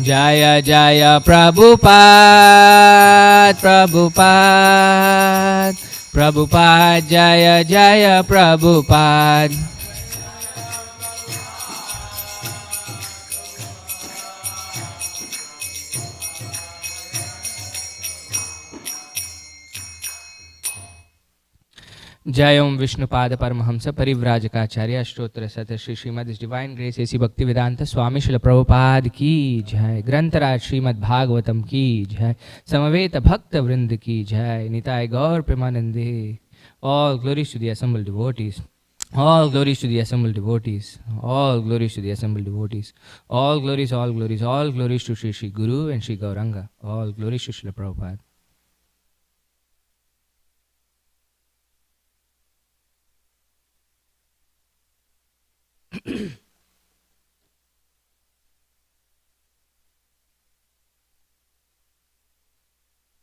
Jaya Jaya Prabhupada, Prabhupada, Prabhupada, Jaya Jaya Prabhupada. Jai Om Vishnupada Paramahamsa Parivrajakaacharya Ashtottara Sata Shri Srimad His Divine Grace A.C. Bhaktivedanta Swami Srila Prabhupada Ki Jai, Grantaraj Srimad Bhagavatam Ki Jai, Samaveta Bhakta Vrinda Ki Jai, Nitai Gaur Premanande. All glories to the assembled devotees. All glories to the assembled devotees. All glories to the assembled devotees. All glories, all glories, all glories to Shri Shri Guru and Shri Gauranga. All glories to Srila Prabhupada.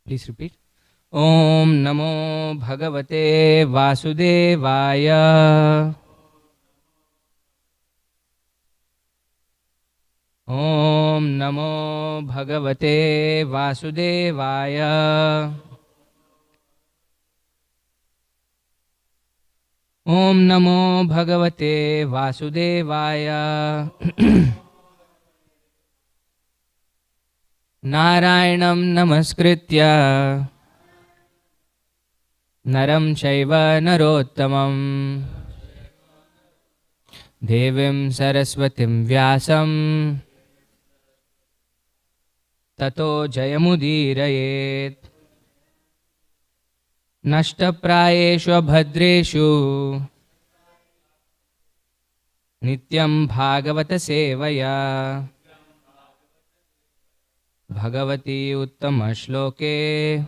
Please repeat. Om Namo Bhagavate Vasudevaya. Om Namo Bhagavate Vasudevaya. Om Namo Bhagavate Vasudevaya. Narayanam Namaskritya Naram Chaiva Narottamam Devim Saraswatim Vyasam Tato Jayamudirayet Nashtaprayeshu Bhadreshu Nityam Bhagavata Sevaya Bhagavati Uttama Shloke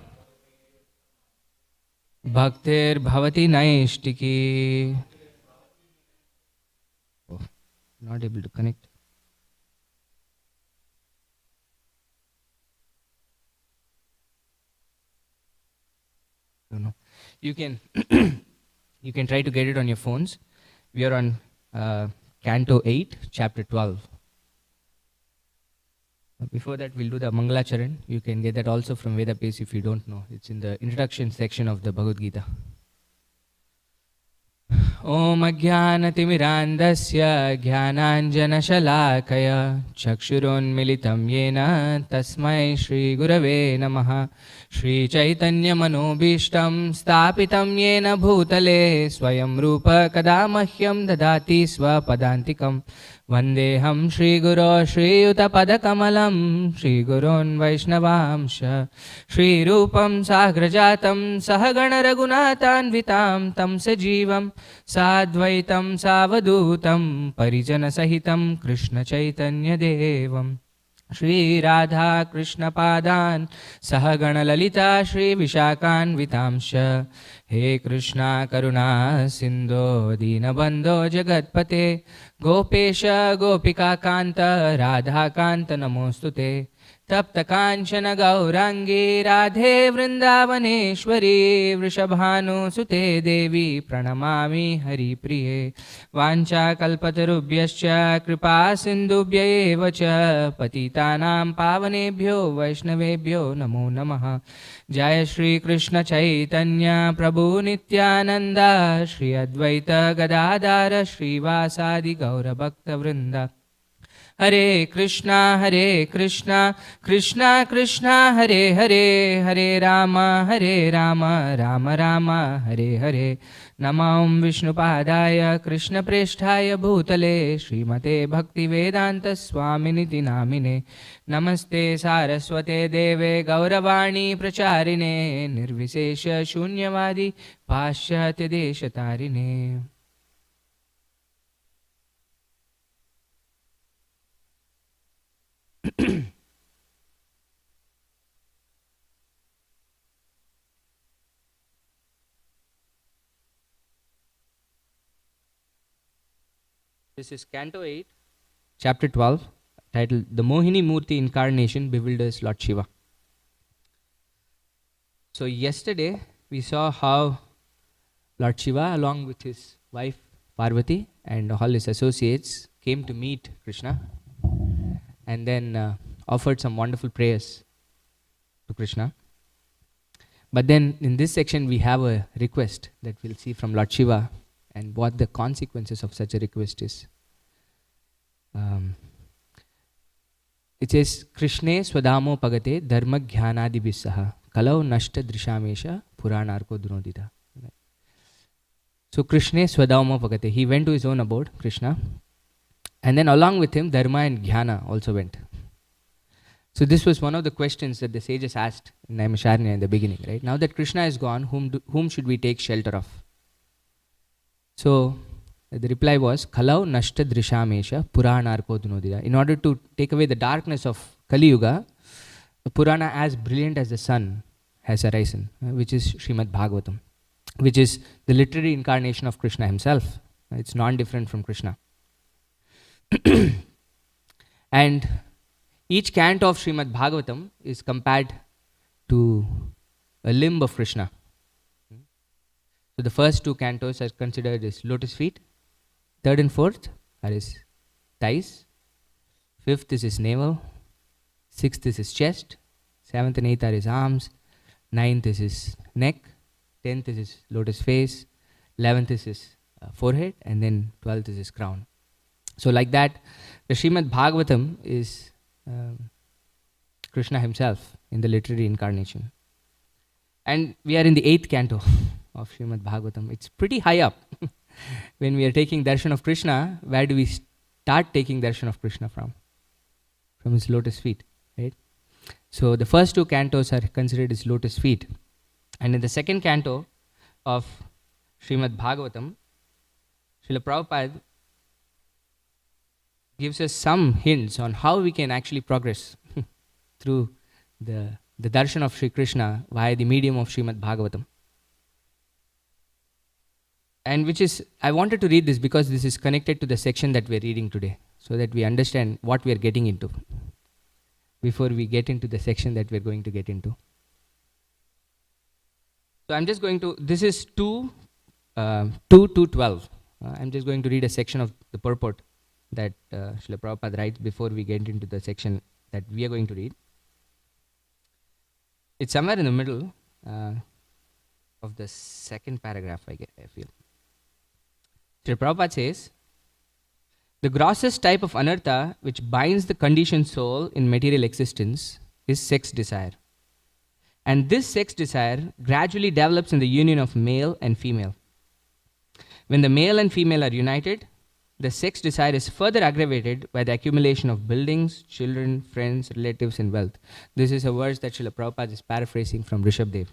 Bhaktir Bhavati Naishtiki. Oh, not able to connect. Don't know. You can you can try to get it on your phones. We are on Canto 8, Chapter 12. Before that, we'll do the Mangalacharan. You can get that also from Vedapes if you don't know. It's in the introduction section of the Bhagavad Gita. Om Ajnanatimirandasya Jnananjanashalakaya Chakshurunmilitam Yena Tasmai Shri Gurave Namaha. Shri Chaitanya Manobhishtam Stapitam Yena Bhutale Swayam Rupa Kadamahyam Dadati Swapadantikam Vandeham Shri Guru Shri Yuta Padakamalam Shri Gurun Vaishnavamsha Shri Rupam Sagrajatam Sahagana Raghunathanvitam Tam Sajivam Sadvaitam Savadutam Parijana Sahitam Krishna Chaitanya Devam Shri Radha Krishna Padan Sahagana Lalita Shri Vishakan Vitamsha He Krishna Karuna Sindho Dinabandho Jagatpate Gopesha Gopika Kanta Radha Kanta Namostute Tapta Kanchana Gaurangi Radhe Vrindavaneshwari Vrishabhanu Sute Devi Pranamami Hari Priye Vancha Kalpatarubhyascha Kripa Sindhubhya Evacha Patitanam Pavanebhyo Vaishnavebhyo Namo Namaha Jaya Shri Krishna Chaitanya Prabhu Nityananda Shri Advaita Gadadara Shri Vasadi Gaura Bhakta Vrinda Hare Krishna, Krishna Krishna, Hare Hare, Hare Rama, Rama Rama, Hare Hare. Namam Vishnupadaya, Krishna Presthaya Bhutale, Srimate Bhaktivedanta Swaminiti Namine. Namaste Saraswate Deve Gauravani Pracharine, Nirvisesha Shunyavadi Pashyatya Deshatarine. This is Canto 8, Chapter 12, titled The Mohini Murti Incarnation Bewilders Lord Shiva. So yesterday we saw how Lord Shiva along with his wife Parvati and all his associates came to meet Krishna. And then offered some wonderful prayers to Krishna. But then in this section we have a request that we'll see from Lord Shiva and what the consequences of such a request is. It says, Krishne swadamo pagate dharma jnanadi bisaha kalau nashta drishamesha puranarko dunodita. So Krishne swadamo pagate, he went to his own abode, Krishna, and then along with him dharma and jnana also went. So this was one of the questions that the sages asked in Naimisharanya in the beginning, right? Now that Krishna is gone, whom should we take shelter of? So the reply was, Kalau nashta drishamesha puranarko dunodira. In order to take away the darkness of Kali Yuga, the Purana as brilliant as the sun has arisen, which is Srimad Bhagavatam, which is the literary incarnation of Krishna himself. It's non-different from Krishna. And each canto of Srimad Bhagavatam is compared to a limb of Krishna. So the first two cantos are considered as lotus feet. Third and fourth are his thighs. Fifth is his navel. Sixth is his chest. Seventh and eighth are his arms. Ninth is his neck. 10th is his lotus face. 11th is his forehead. And then 12th is his crown. So like that, the Srimad Bhagavatam is Krishna himself in the literary incarnation. And we are in the 8th canto of Srimad Bhagavatam. It's pretty high up. When we are taking darshan of Krishna, where do we start taking darshan of Krishna from? From his lotus feet, right? So the first two cantos are considered his lotus feet. And in the second canto of Srimad Bhagavatam, Srila Prabhupada gives us some hints on how we can actually progress through the darshan of Sri Krishna via the medium of Srimad Bhagavatam. And which is, I wanted to read this because this is connected to the section that we're reading today, so that we understand what we are getting into before we get into the section that we're going to get into. So I'm just going to, this is 2 to 12. I'm just going to read a section of the purport that Srila Prabhupada writes before we get into the section that we are going to read. It's somewhere in the middle of the second paragraph, I feel. Srila Prabhupada says, the grossest type of anartha which binds the conditioned soul in material existence is sex desire. And this sex desire gradually develops in the union of male and female. When the male and female are united, the sex desire is further aggravated by the accumulation of buildings, children, friends, relatives, and wealth. This is a verse that Srila Prabhupada is paraphrasing from Rishabdev.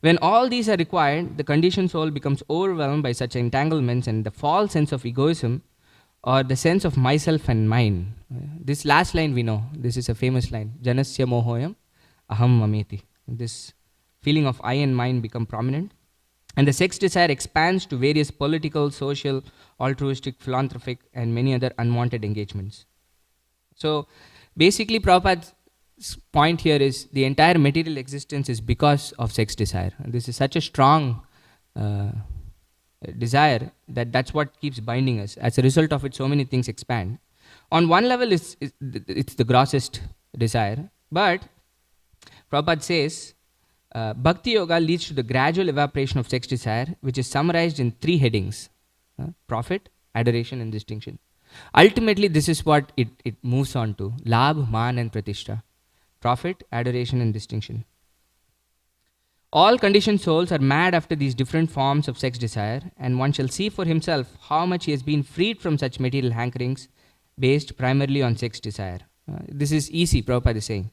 When all these are required, the conditioned soul becomes overwhelmed by such entanglements and the false sense of egoism or the sense of myself and mine. This last line we know. This is a famous line. Janasya mohoyam aham mameti. This feeling of I and mine become prominent. And the sex desire expands to various political, social, altruistic, philanthropic, and many other unwanted engagements. So basically Prabhupada's point here is the entire material existence is because of sex desire. And this is such a strong desire that's what keeps binding us. As a result of it, so many things expand. On one level, it's the grossest desire. But Prabhupada says, Bhakti Yoga leads to the gradual evaporation of sex desire, which is summarized in 3 headings. Profit, adoration, and distinction. Ultimately, this is what it moves on to. Labh, Man, and Pratishta. Profit, adoration, and distinction. All conditioned souls are mad after these different forms of sex desire, and one shall see for himself how much he has been freed from such material hankerings based primarily on sex desire. This is easy, Prabhupada is saying.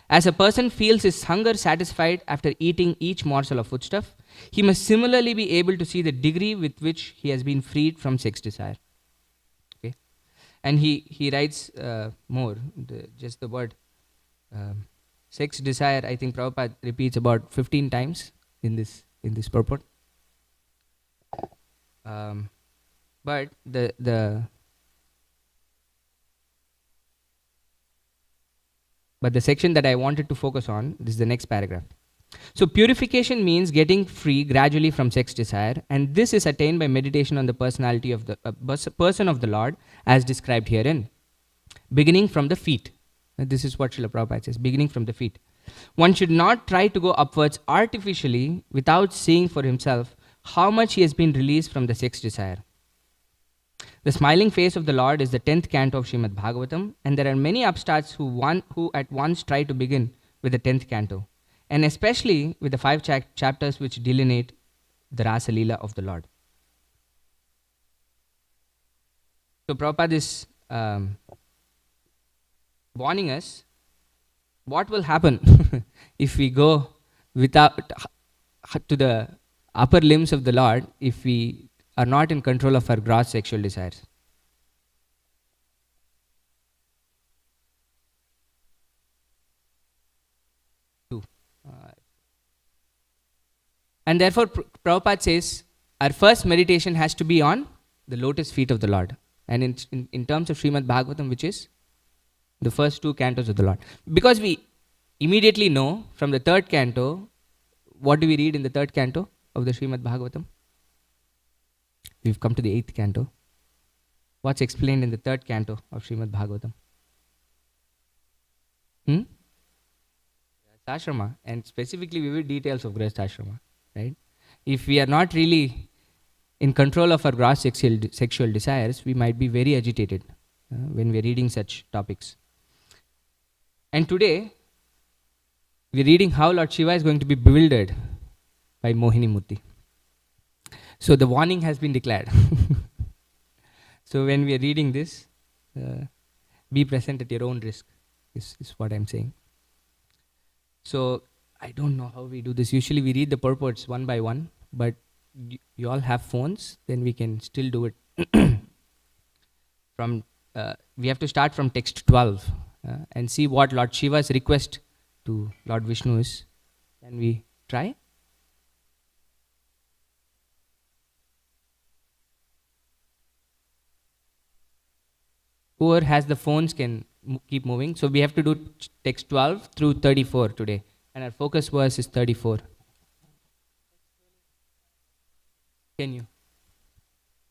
As a person feels his hunger satisfied after eating each morsel of foodstuff, he must similarly be able to see the degree with which he has been freed from sex desire. Okay, and he writes more, just the word sex desire. I think Prabhupada repeats about 15 times in this purport. But the section that I wanted to focus on is the next paragraph. So purification means getting free gradually from sex desire, and this is attained by meditation on the personality of the person of the Lord as described herein. beginning from the feet. This is what Srila Prabhupada says, beginning from the feet. One should not try to go upwards artificially without seeing for himself how much he has been released from the sex desire. The smiling face of the Lord is the 10th canto of Srimad Bhagavatam, and there are many upstarts who at once try to begin with the 10th canto, and especially with the 5 chapters which delineate the Rasa Leela of the Lord. So Prabhupada is warning us what will happen if we go without to the upper limbs of the Lord if we are not in control of our gross sexual desires. And therefore, Prabhupada says, our first meditation has to be on the lotus feet of the Lord. And in terms of Srimad Bhagavatam, which is the first 2 cantos of the Lord. Because we immediately know from the 3rd canto, what do we read in the 3rd canto of the Srimad Bhagavatam? We've come to the 8th canto. What's explained in the 3rd canto of Srimad Bhagavatam? Grihastha, and specifically vivid details of Grihastha, right? If we are not really in control of our gross sexual desires, we might be very agitated when we are reading such topics. And today, we are reading how Lord Shiva is going to be bewildered by Mohini Murti. So the warning has been declared. So when we are reading this, be present at your own risk, is what I'm saying. So I don't know how we do this. Usually we read the purports one by one, but you all have phones, then we can still do it. We have to start from text 12 and see what Lord Shiva's request to Lord Vishnu is. Can we try? Whoever has the phones can keep moving. So we have to do text 12 through 34 today. And our focus verse is 34. Can you?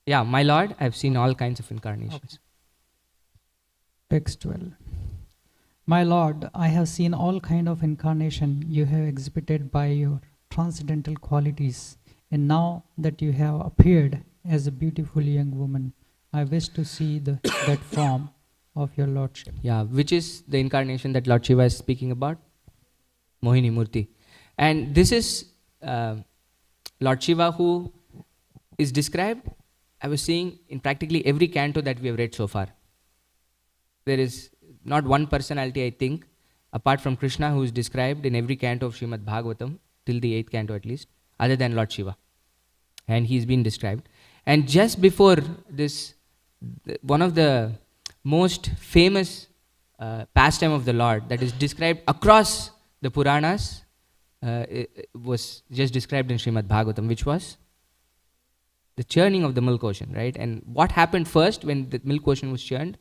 Yeah, my Lord, I've seen all kinds of incarnations. Okay. Text 12. My Lord, I have seen all kind of incarnation you have exhibited by your transcendental qualities. And now that you have appeared as a beautiful young woman, I wish to see that form of your Lordship. Yeah, which is the incarnation that Lord Shiva is speaking about? Mohini Murti. And this is Lord Shiva who is described, I was saying, in practically every canto that we have read so far. There is not one personality, I think, apart from Krishna, who is described in every canto of Srimad Bhagavatam, till the 8th canto at least, other than Lord Shiva. And he's been described. And just before this, one of the most famous pastime of the Lord that is described across the Puranas was just described in Srimad Bhagavatam, which was the churning of the milk ocean, right? And what happened first when the milk ocean was churned?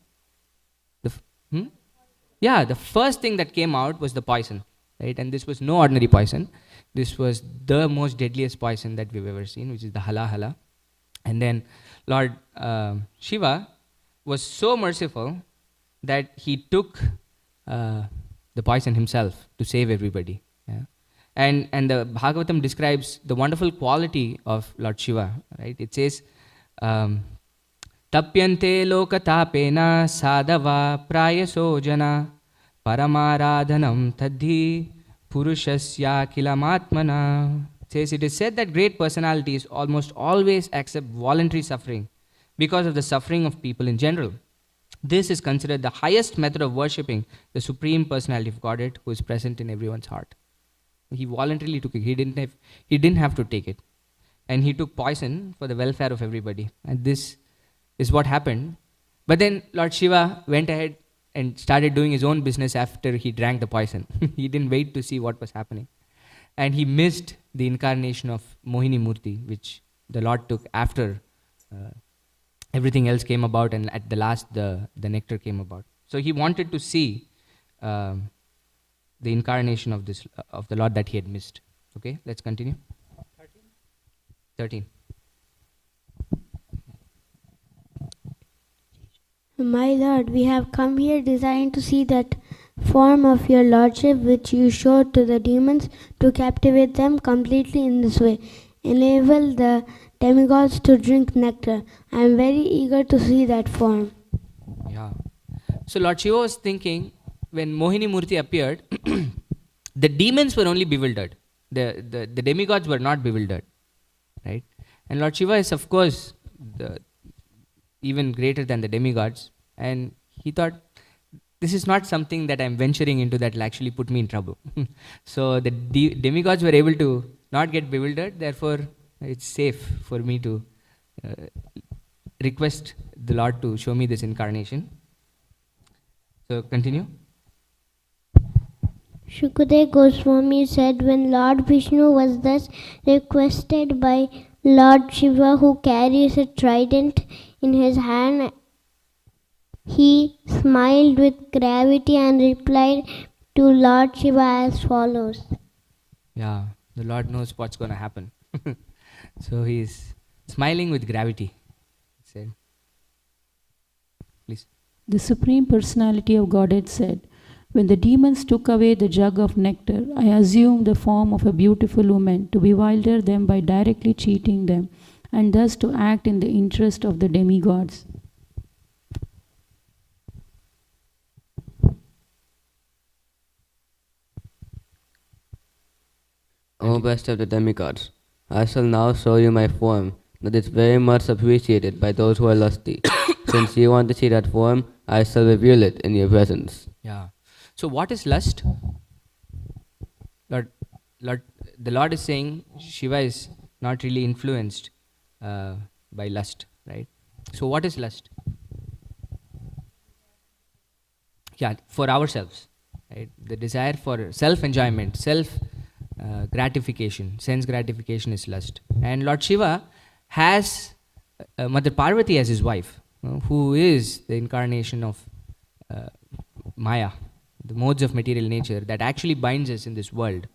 The first thing that came out was the poison, right? And this was no ordinary poison. This was the most deadliest poison that we've ever seen, which is the hala. And then Lord Shiva was so merciful that he took the poison himself to save everybody. Yeah? And the Bhagavatam describes the wonderful quality of Lord Shiva, right? It says, Tapyante lokatapena sadava prayaso jana paramaradhanam tadhi purushasya kilamatmana. It says, it is said that great personalities almost always accept voluntary suffering because of the suffering of people in general. This is considered the highest method of worshipping the Supreme Personality of Godhead who is present in everyone's heart. He voluntarily took it. He didn't have to take it. And he took poison for the welfare of everybody. And this is what happened. But then Lord Shiva went ahead and started doing his own business after he drank the poison. He didn't wait to see what was happening. And he missed the incarnation of Mohini Murti, which the Lord took after everything else came about, and at the last the nectar came about. So he wanted to see the incarnation of the Lord that he had missed. Okay, let's continue. 13. My Lord, we have come here desiring to see that form of your Lordship which you showed to the demons to captivate them completely in this way. Enable the demigods to drink nectar. I am very eager to see that form. Yeah. So Lord Shiva was thinking, when Mohini Murti appeared, the demons were only bewildered. The demigods were not bewildered. Right? And Lord Shiva is, of course, even greater than the demigods. And he thought, this is not something that I'm venturing into that will actually put me in trouble. So the demigods were able to not get bewildered, therefore it's safe for me to request the Lord to show me this incarnation. So continue. Shukadeva Goswami said, when Lord Vishnu was thus requested by Lord Shiva, who carries a trident in his hand, he smiled with gravity and replied to Lord Shiva as follows. Yeah, the Lord knows what's going to happen. So he is smiling with gravity. Said, please. The Supreme Personality of Godhead said, when the demons took away the jug of nectar, I assumed the form of a beautiful woman to bewilder them by directly cheating them, and thus to act in the interest of the demigods. O best of the demigods, I shall now show you my form that is very much appreciated by those who are lusty. Since you want to see that form, I shall reveal it in your presence. Yeah. So what is lust? The Lord is saying Shiva is not really influenced by lust, right? So what is lust? Yeah, for ourselves, right? The desire for self-enjoyment, gratification, sense gratification is lust. And Lord Shiva has Mother Parvati as his wife, who is the incarnation of Maya, the modes of material nature that actually binds us in this world.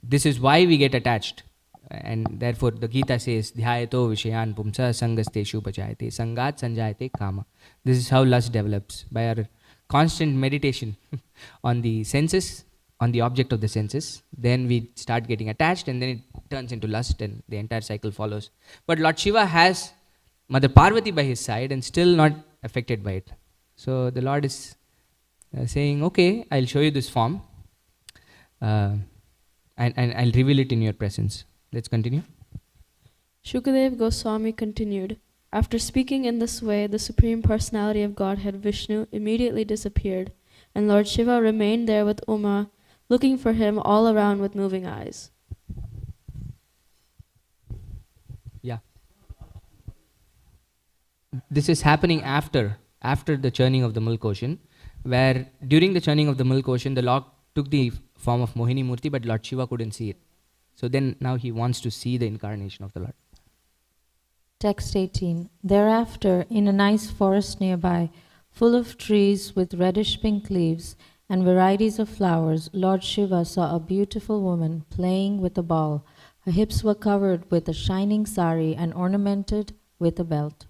This is why we get attached. And therefore the Gita says, Dhyayato Vishayan Pumsa Sangasteshu Pachayate Sangat Sanjayate Kama. This is how lust develops, by our constant meditation on the senses, on the object of the senses. Then we start getting attached, and then it turns into lust, and the entire cycle follows. But Lord Shiva has Mother Parvati by his side and still not affected by it. So the Lord is saying, okay, I'll show you this form, and I'll reveal it in your presence. Let's continue. Shukadeva Goswami continued, after speaking in this way, the Supreme Personality of Godhead Vishnu immediately disappeared, and Lord Shiva remained there with Uma, looking for him all around with moving eyes. Yeah. This is happening after the churning of the milk ocean, where during the churning of the milk ocean, the Lord took the form of Mohini Murti, but Lord Shiva couldn't see it. So then now he wants to see the incarnation of the Lord. Text 18. Thereafter, in a nice forest nearby, full of trees with reddish pink leaves and varieties of flowers, Lord Shiva saw a beautiful woman playing with a ball. Her hips were covered with a shining sari and ornamented with a belt.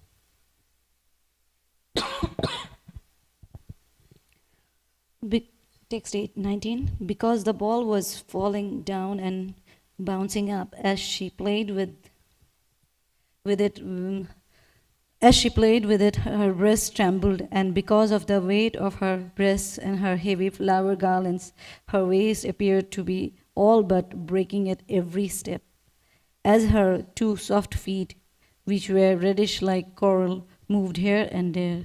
Text 19. Because the ball was falling down and bouncing up as she played with it, her breasts trembled, and because of the weight of her breasts and her heavy flower garlands, her waist appeared to be all but breaking at every step. As her two soft feet, which were reddish like coral, moved here and there.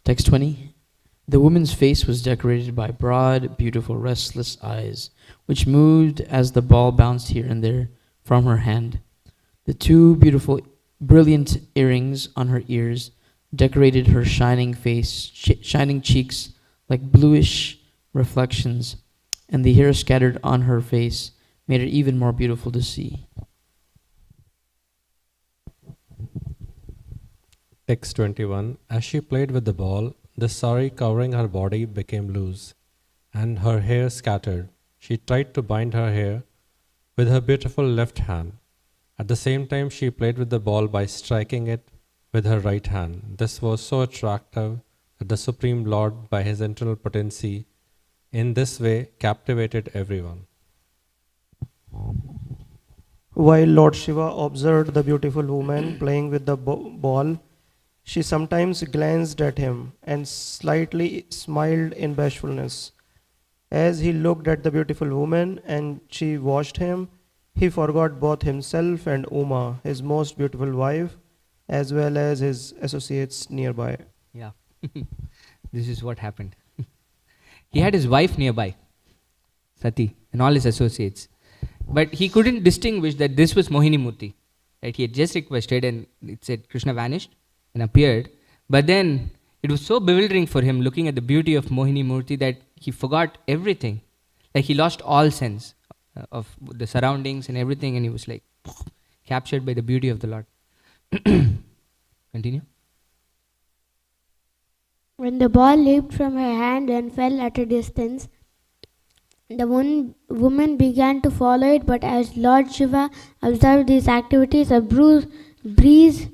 Text 20. The woman's face was decorated by broad, beautiful, restless eyes, which moved as the ball bounced here and there from her hand. The two beautiful, brilliant earrings on her ears decorated her shining face, shining cheeks like bluish reflections, and the hair scattered on her face made her even more beautiful to see. Text 21. As she played with the ball, the sari covering her body became loose, and her hair scattered. She tried to bind her hair with her beautiful left hand. At the same time, she played with the ball by striking it with her right hand. This was so attractive that the Supreme Lord, by his internal potency, in this way captivated everyone. While Lord Shiva observed the beautiful woman playing with the ball, she sometimes glanced at him and slightly smiled in bashfulness. As he looked at the beautiful woman and she watched him, he forgot both himself and Uma, his most beautiful wife, as well as his associates nearby. Yeah, this is what happened. He had his wife nearby, Sati, and all his associates. But he couldn't distinguish that this was Mohini Murti. Right? He had just requested and it said Krishna vanished and appeared. But then it was so bewildering for him looking at the beauty of Mohini Murti that he forgot everything. Like he lost all sense of the surroundings and everything, and he was like captured by the beauty of the Lord. Continue. When the ball leaped from her hand and fell at a distance, the woman began to follow it, but as Lord Shiva observed these activities, a breeze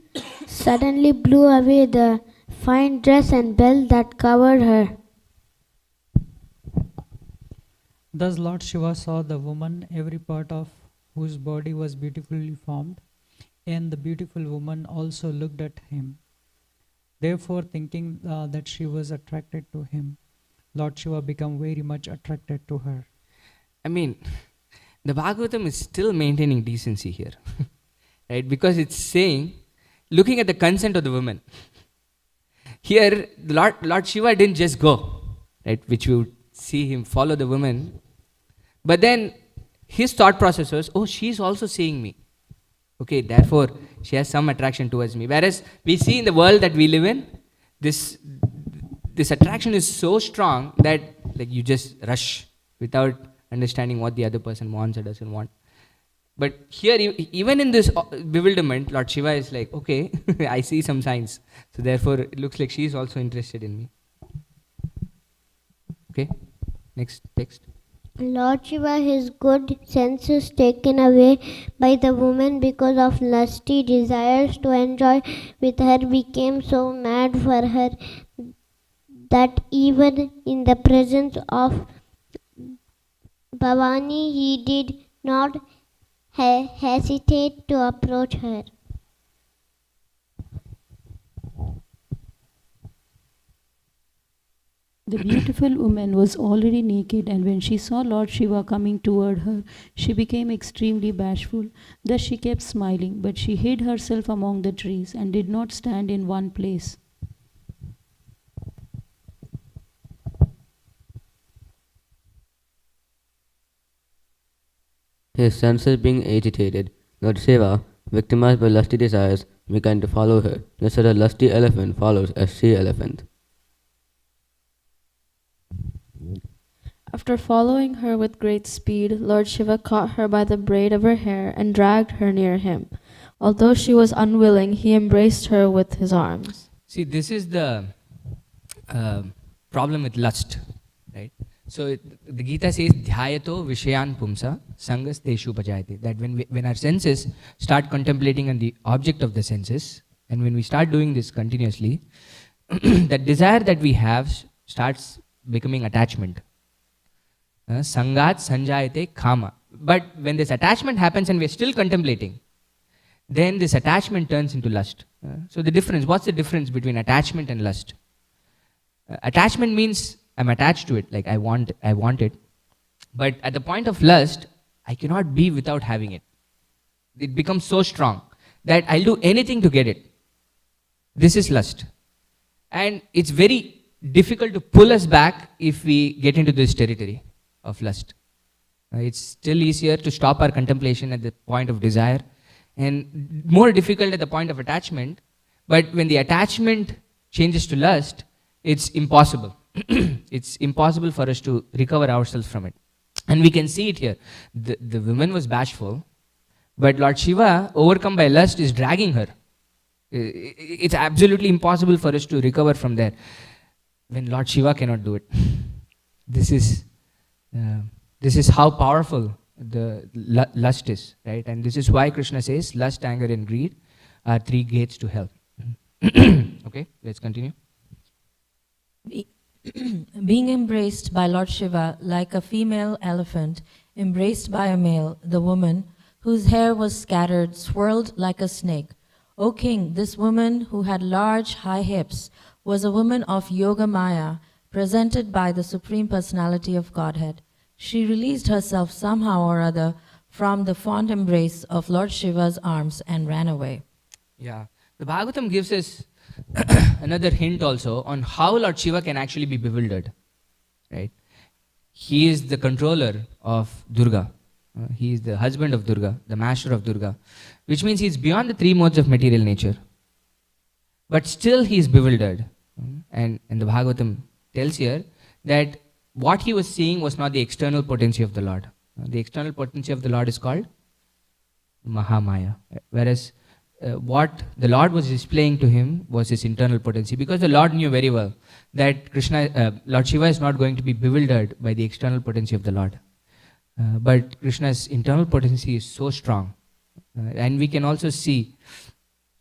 suddenly blew away the fine dress and belt that covered her. Thus Lord Shiva saw the woman, every part of whose body was beautifully formed, and the beautiful woman also looked at him. Therefore, thinking that she was attracted to him, Lord Shiva became very much attracted to her. I mean, the Bhagavatam is still maintaining decency here. Right? Because it's saying, looking at the consent of the woman. Here, Lord Shiva didn't just go, right? Which you would see him follow the woman. But then his thought process was, oh, she's also seeing me. Okay, therefore, she has some attraction towards me. Whereas we see in the world that we live in, this attraction is so strong that like you just rush without understanding what the other person wants or doesn't want. But here, even in this bewilderment, Lord Shiva is like, okay, I see some signs. So therefore, it looks like she is also interested in me. Okay, next text. Lord Shiva, his good senses taken away by the woman because of lusty desires to enjoy with her, became so mad for her that even in the presence of Bhavani, he did not hesitate to approach her. The beautiful woman was already naked, and when she saw Lord Shiva coming toward her, she became extremely bashful. Thus she kept smiling, but she hid herself among the trees and did not stand in one place. His senses being agitated, Lord Shiva, victimized by lusty desires, began to follow her, just as a lusty elephant follows a she-elephant. After following her with great speed, Lord Shiva caught her by the braid of her hair and dragged her near him. Although she was unwilling, he embraced her with his arms. See, this is the problem with lust, right? So the Gita says, Dhyayato Vishayan Pumsa Sangas Teshu Pajayate. That when our senses start contemplating on the object of the senses, and when we start doing this continuously, that desire that we have starts becoming attachment. Sangat Sanjayate Kama. But when this attachment happens and we're still contemplating, then this attachment turns into lust. So the difference, what's the difference between attachment and lust? Attachment means I'm attached to it, like I want it. But at the point of lust, I cannot be without having it. It becomes so strong that I'll do anything to get it. This is lust. And it's very difficult to pull us back if we get into this territory of lust. It's still easier to stop our contemplation at the point of desire and more difficult at the point of attachment. But when the attachment changes to lust, it's impossible. It's impossible for us to recover ourselves from it. And we can see it here. The woman was bashful, but Lord Shiva, overcome by lust, is dragging her. It's absolutely impossible for us to recover from there when Lord Shiva cannot do it. This is how powerful the lust is, right? And this is why Krishna says lust, anger and greed are 3 gates to hell. Okay, let's continue. Being embraced by Lord Shiva like a female elephant embraced by a male, the woman whose hair was scattered swirled like a snake. O king, this woman who had large high hips was a woman of Yoga Maya presented by the Supreme Personality of Godhead. She released herself somehow or other from the fond embrace of Lord Shiva's arms and ran away. Yeah, the Bhagavatam gives us another hint also on how Lord Shiva can actually be bewildered, right? He is the controller of Durga. He is the husband of Durga, the master of Durga, which means he is beyond the 3 modes of material nature. But still he is bewildered. And the Bhagavatam tells here that what he was seeing was not the external potency of the Lord. The external potency of the Lord is called Mahamaya. Whereas what the Lord was displaying to him was his internal potency, because the Lord knew very well that Lord Shiva is not going to be bewildered by the external potency of the Lord. But Krishna's internal potency is so strong. And we can also see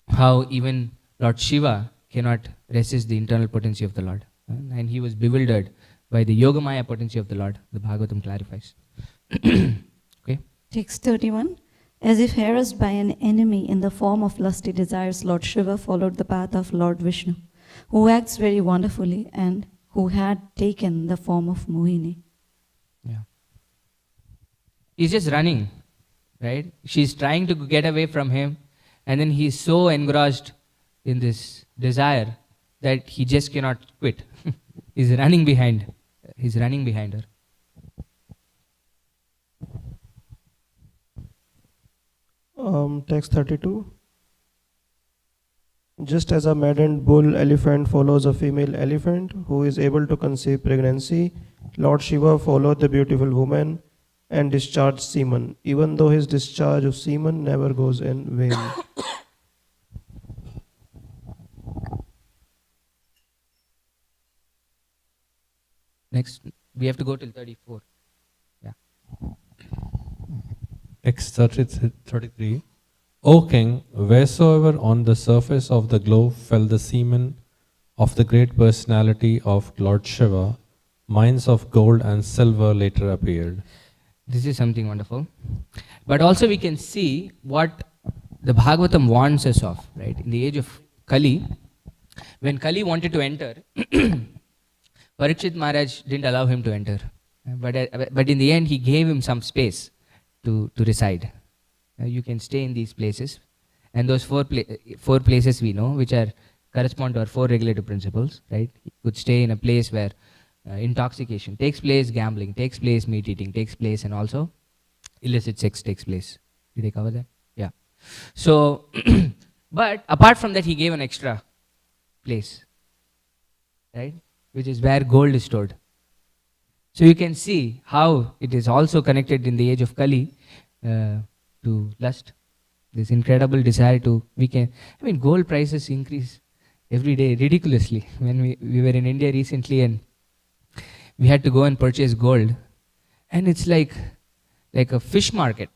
how even Lord Shiva cannot resist the internal potency of the Lord. And he was bewildered by the Yogamaya potency of the Lord. The Bhagavatam clarifies. Okay. Text 31. As if harassed by an enemy in the form of lusty desires, Lord Shiva followed the path of Lord Vishnu, who acts very wonderfully and who had taken the form of Mohini. Yeah. He's just running, right? She's trying to get away from him, and then he's so engrossed in this desire that he just cannot quit. He's running behind her. Text 32. Just as a maddened bull elephant follows a female elephant who is able to conceive pregnancy, Lord Shiva followed the beautiful woman and discharged semen, even though his discharge of semen never goes in vain. Next, we have to go till 34. Yeah. Text 33. O king, wheresoever on the surface of the globe fell the semen of the great personality of Lord Shiva, mines of gold and silver later appeared. This is something wonderful. But also we can see what the Bhagavatam warns us of, right? In the age of Kali, when Kali wanted to enter, Parikshit Maharaj didn't allow him to enter. But in the end, he gave him some space to reside. You can stay in these places. And those four places we know, which correspond to our 4 regulative principles, right? You could stay in a place where intoxication takes place, gambling takes place, meat eating takes place, and also illicit sex takes place. Did I cover that? Yeah. So, but apart from that, he gave an extra place, right? Which is where gold is stored. So you can see how it is also connected in the age of Kali to lust. This incredible desire to, gold prices increase every day ridiculously. When we were in India recently and we had to go and purchase gold, and it's like a fish market.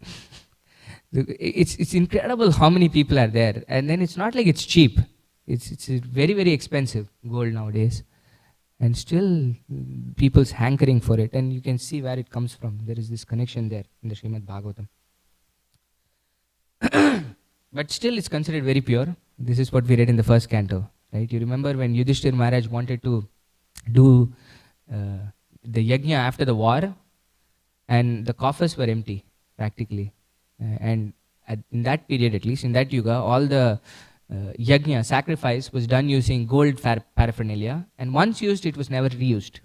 It's incredible how many people are there, and then it's not like it's cheap. It's very, very expensive, gold nowadays. And still people's hankering for it, and you can see where it comes from. There is this connection there in the Srimad Bhagavatam. But still it's considered very pure. This is what we read in the first canto, right? You remember when Yudhishthira Maharaj wanted to do the yajna after the war, and the coffers were empty, practically. In that period, at least, in that yuga, all the yajna, sacrifice, was done using gold paraphernalia, and once used, it was never reused.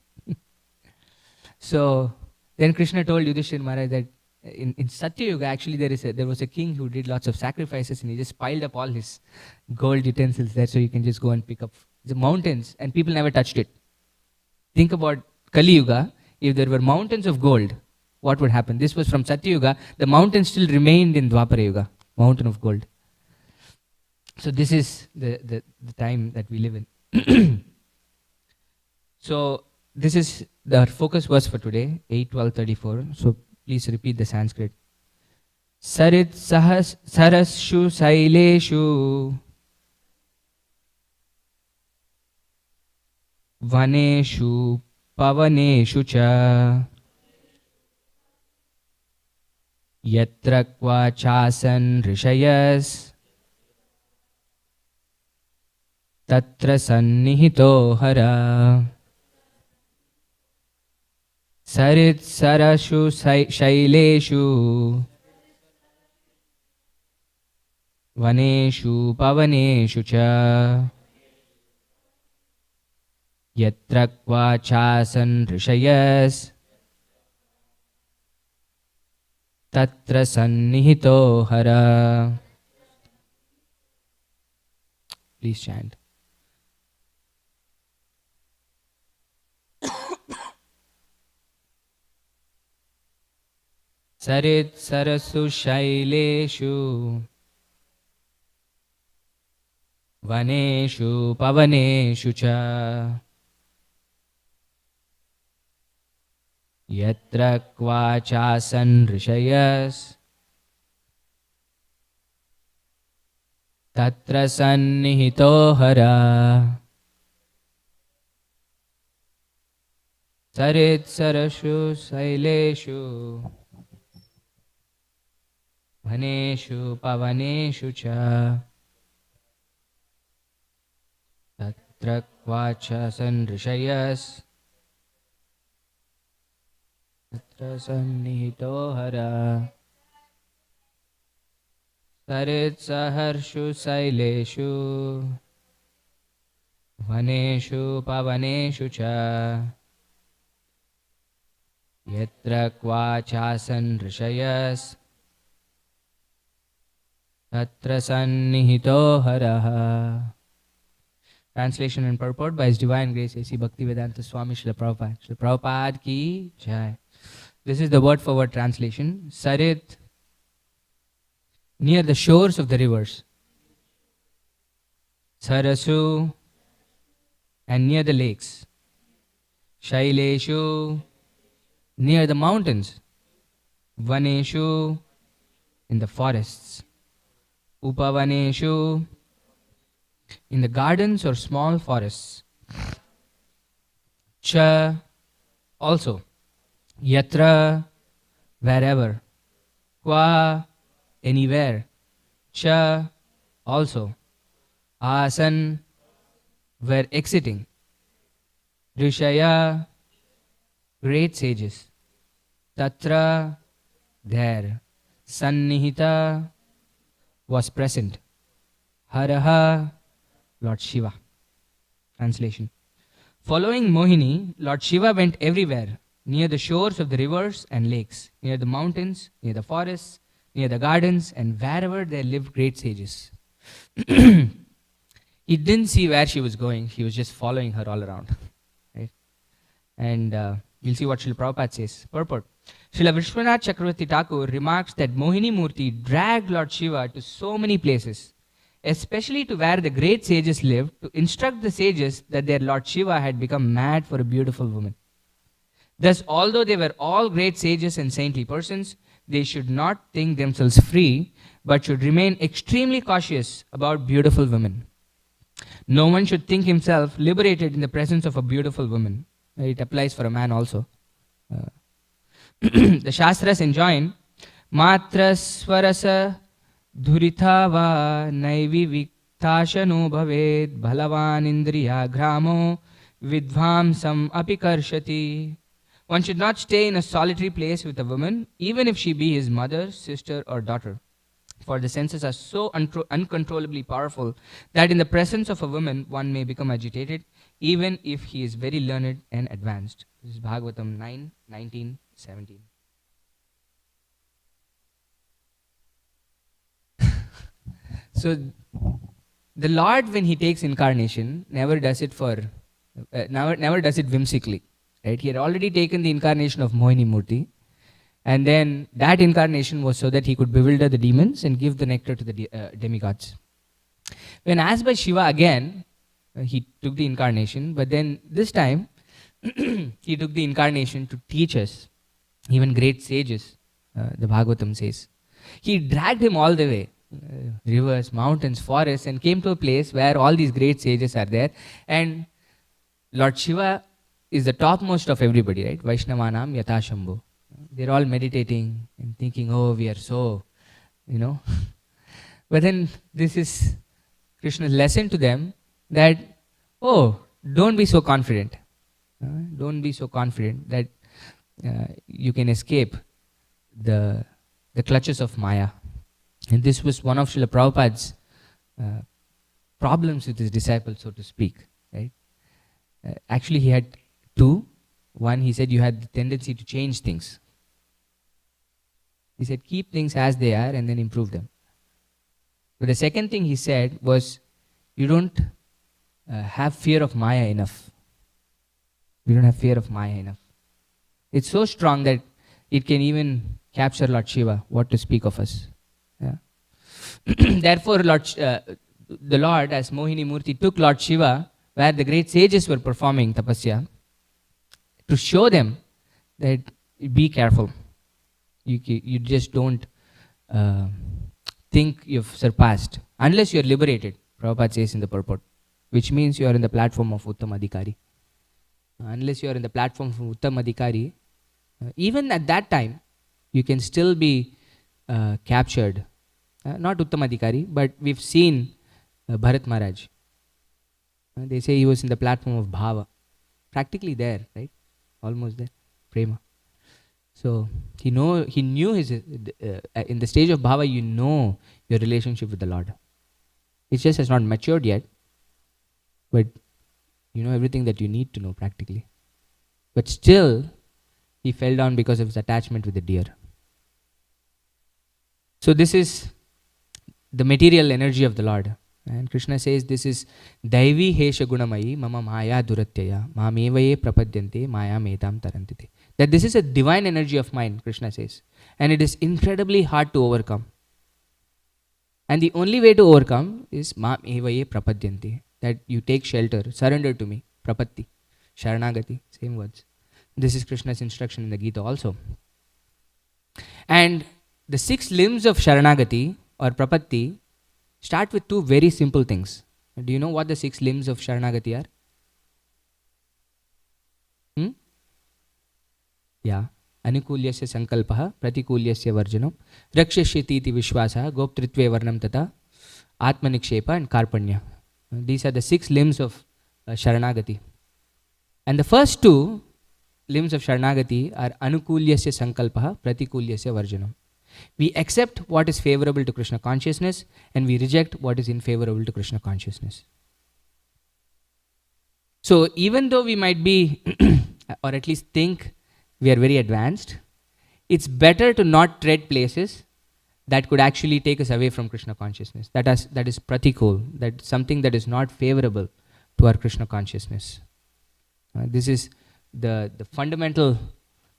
So then Krishna told Yudhishthira Maharaj that in Satya Yuga, actually there was a king who did lots of sacrifices, and he just piled up all his gold utensils there, so you can just go and pick up the mountains, and people never touched it. Think about Kali Yuga. If there were mountains of gold, what would happen? This was from Satya Yuga. The mountain still remained in Dwapara Yuga, mountain of gold. So this is the time that we live in. So this is the focus verse for today, 8:12:34. So please repeat the Sanskrit. Sarit sarashu saileshu vaneshu pavaneshu cha yatra kvachasan rishayas tatra sannihito hara. Sarit sarashu shaileshu vaneshu pavaneshu cha yatra kvachasan rishayas tatra sannihito hara. Please chant. Sarit sarasu shaileshu vaneshu pavaneshu cha yatra kvachasan rishayas tatra sannihito hara. Sarit sarashu saileshu vaneshu pavaneshu cha tatra kvachasan rishayas tatra sannihito hara. Sarit saharshu saileshu vaneshu pavaneshu cha yatra kvachasan rishayas tatra sannihito hara. Translation and purport by His Divine Grace A.C. Bhaktivedanta Swami Srila Prabhupada. Srila Prabhupada ki jai. This is the word for word translation. Sarit, near the shores of the rivers. Sarasu, and near the lakes. Shaileshu, near the mountains. Vaneshu, in the forests. Upavaneshu, in the gardens or small forests. Cha, also. Yatra, wherever. Kwa, anywhere. Cha, also. Asan, where exiting. Rishaya, great sages. Tatra, there. Sannihita, was present. Haraha, Lord Shiva. Translation. Following Mohini, Lord Shiva went everywhere, near the shores of the rivers and lakes, near the mountains, near the forests, near the gardens, and wherever there lived great sages. He didn't see where she was going, he was just following her all around. Right? And you'll see what Srila Prabhupada says. Purport. Srila Vishwanath Chakravarti Thakur remarks that Mohini Murti dragged Lord Shiva to so many places, especially to where the great sages lived, to instruct the sages that their Lord Shiva had become mad for a beautiful woman. Thus, although they were all great sages and saintly persons, they should not think themselves free, but should remain extremely cautious about beautiful women. No one should think himself liberated in the presence of a beautiful woman. It applies for a man also. The Shastras enjoin, Matra Swarasa Dhuritha va Naivi Viktashano Bhaved Bhalavan Indriya Gramo Vidvamsam Apikarshati. One should not stay in a solitary place with a woman, even if she be his mother, sister, or daughter. For the senses are so uncontrollably powerful that in the presence of a woman, one may become agitated, even if he is very learned and advanced. This is Bhagavatam 9, 19, 17. So, the Lord, when He takes incarnation, never does it never does it whimsically. Right? He had already taken the incarnation of Mohini Murti, and then that incarnation was so that He could bewilder the demons and give the nectar to the demigods. When asked by Shiva again, he took the incarnation, but then this time he took the incarnation to teach us, even great sages, the Bhagavatam says. He dragged him all the way, rivers, mountains, forests, and came to a place where all these great sages are there. And Lord Shiva is the topmost of everybody, right? Vaishnavanam Yatha Shambhu. They're all meditating and thinking, oh, we are so, But then this is Krishna's lesson to them that, oh, don't be so confident. Don't be so confident that you can escape the clutches of Maya. And this was one of Srila Prabhupada's problems with his disciples, so to speak. Right? Actually, he had two. One, he said you had the tendency to change things. He said keep things as they are and then improve them. But the second thing he said was you don't have fear of Maya enough. You don't have fear of Maya enough. It's so strong that it can even capture Lord Shiva, what to speak of us. Yeah. Therefore, the Lord, as Mohini Murti, took Lord Shiva where the great sages were performing tapasya to show them that be careful. You just don't think you've surpassed unless you're liberated, Prabhupada says in the purport, which means you are in the platform of Uttam Adhikari. Unless you are in the platform of Uttam Adhikari, even at that time, you can still be captured. Not Uttam Adhikari, but we've seen Bharat Maharaj. They say he was in the platform of Bhava. Practically there, right? Almost there. Prema. So he knew his, in the stage of Bhava, you know your relationship with the Lord. It just has not matured yet, but you know everything that you need to know practically. But still, he fell down because of his attachment with the deer. So this is the material energy of the Lord. And Krishna says this is Daivi Hesha Gunamayi Mama Maya Duratyaya Mamevaye Prapadyante Maya Metam Tarantite. That this is a divine energy of mine, Krishna says. And it is incredibly hard to overcome. And the only way to overcome is Mamevaye Prapadyante. That you take shelter, surrender to me, Prapatti, Sharanagati, same words. This is Krishna's instruction in the Gita also. And the 6 limbs of Sharanagati or Prapatti start with 2 very simple things. Do you know what the 6 limbs of Sharanagati are? Yeah. Anukulyasya sankalpaha, pratikulyasya varjanam, rakshashyatiti vishwasa, goptritve varnam tata, atmanikshepa and karpanya. These are the 6 limbs of Sharanagati. And the first 2 limbs of Sharanagati are Anukulyasya Sankalpaha, Pratikulyasya Varjanam. We accept what is favorable to Krishna consciousness and we reject what is unfavorable to Krishna consciousness. So even though we might be, or at least think we are very advanced, it's better to not tread places that could actually take us away from Krishna consciousness. That is pratikul, that's something that is not favorable to our Krishna consciousness. This is the fundamental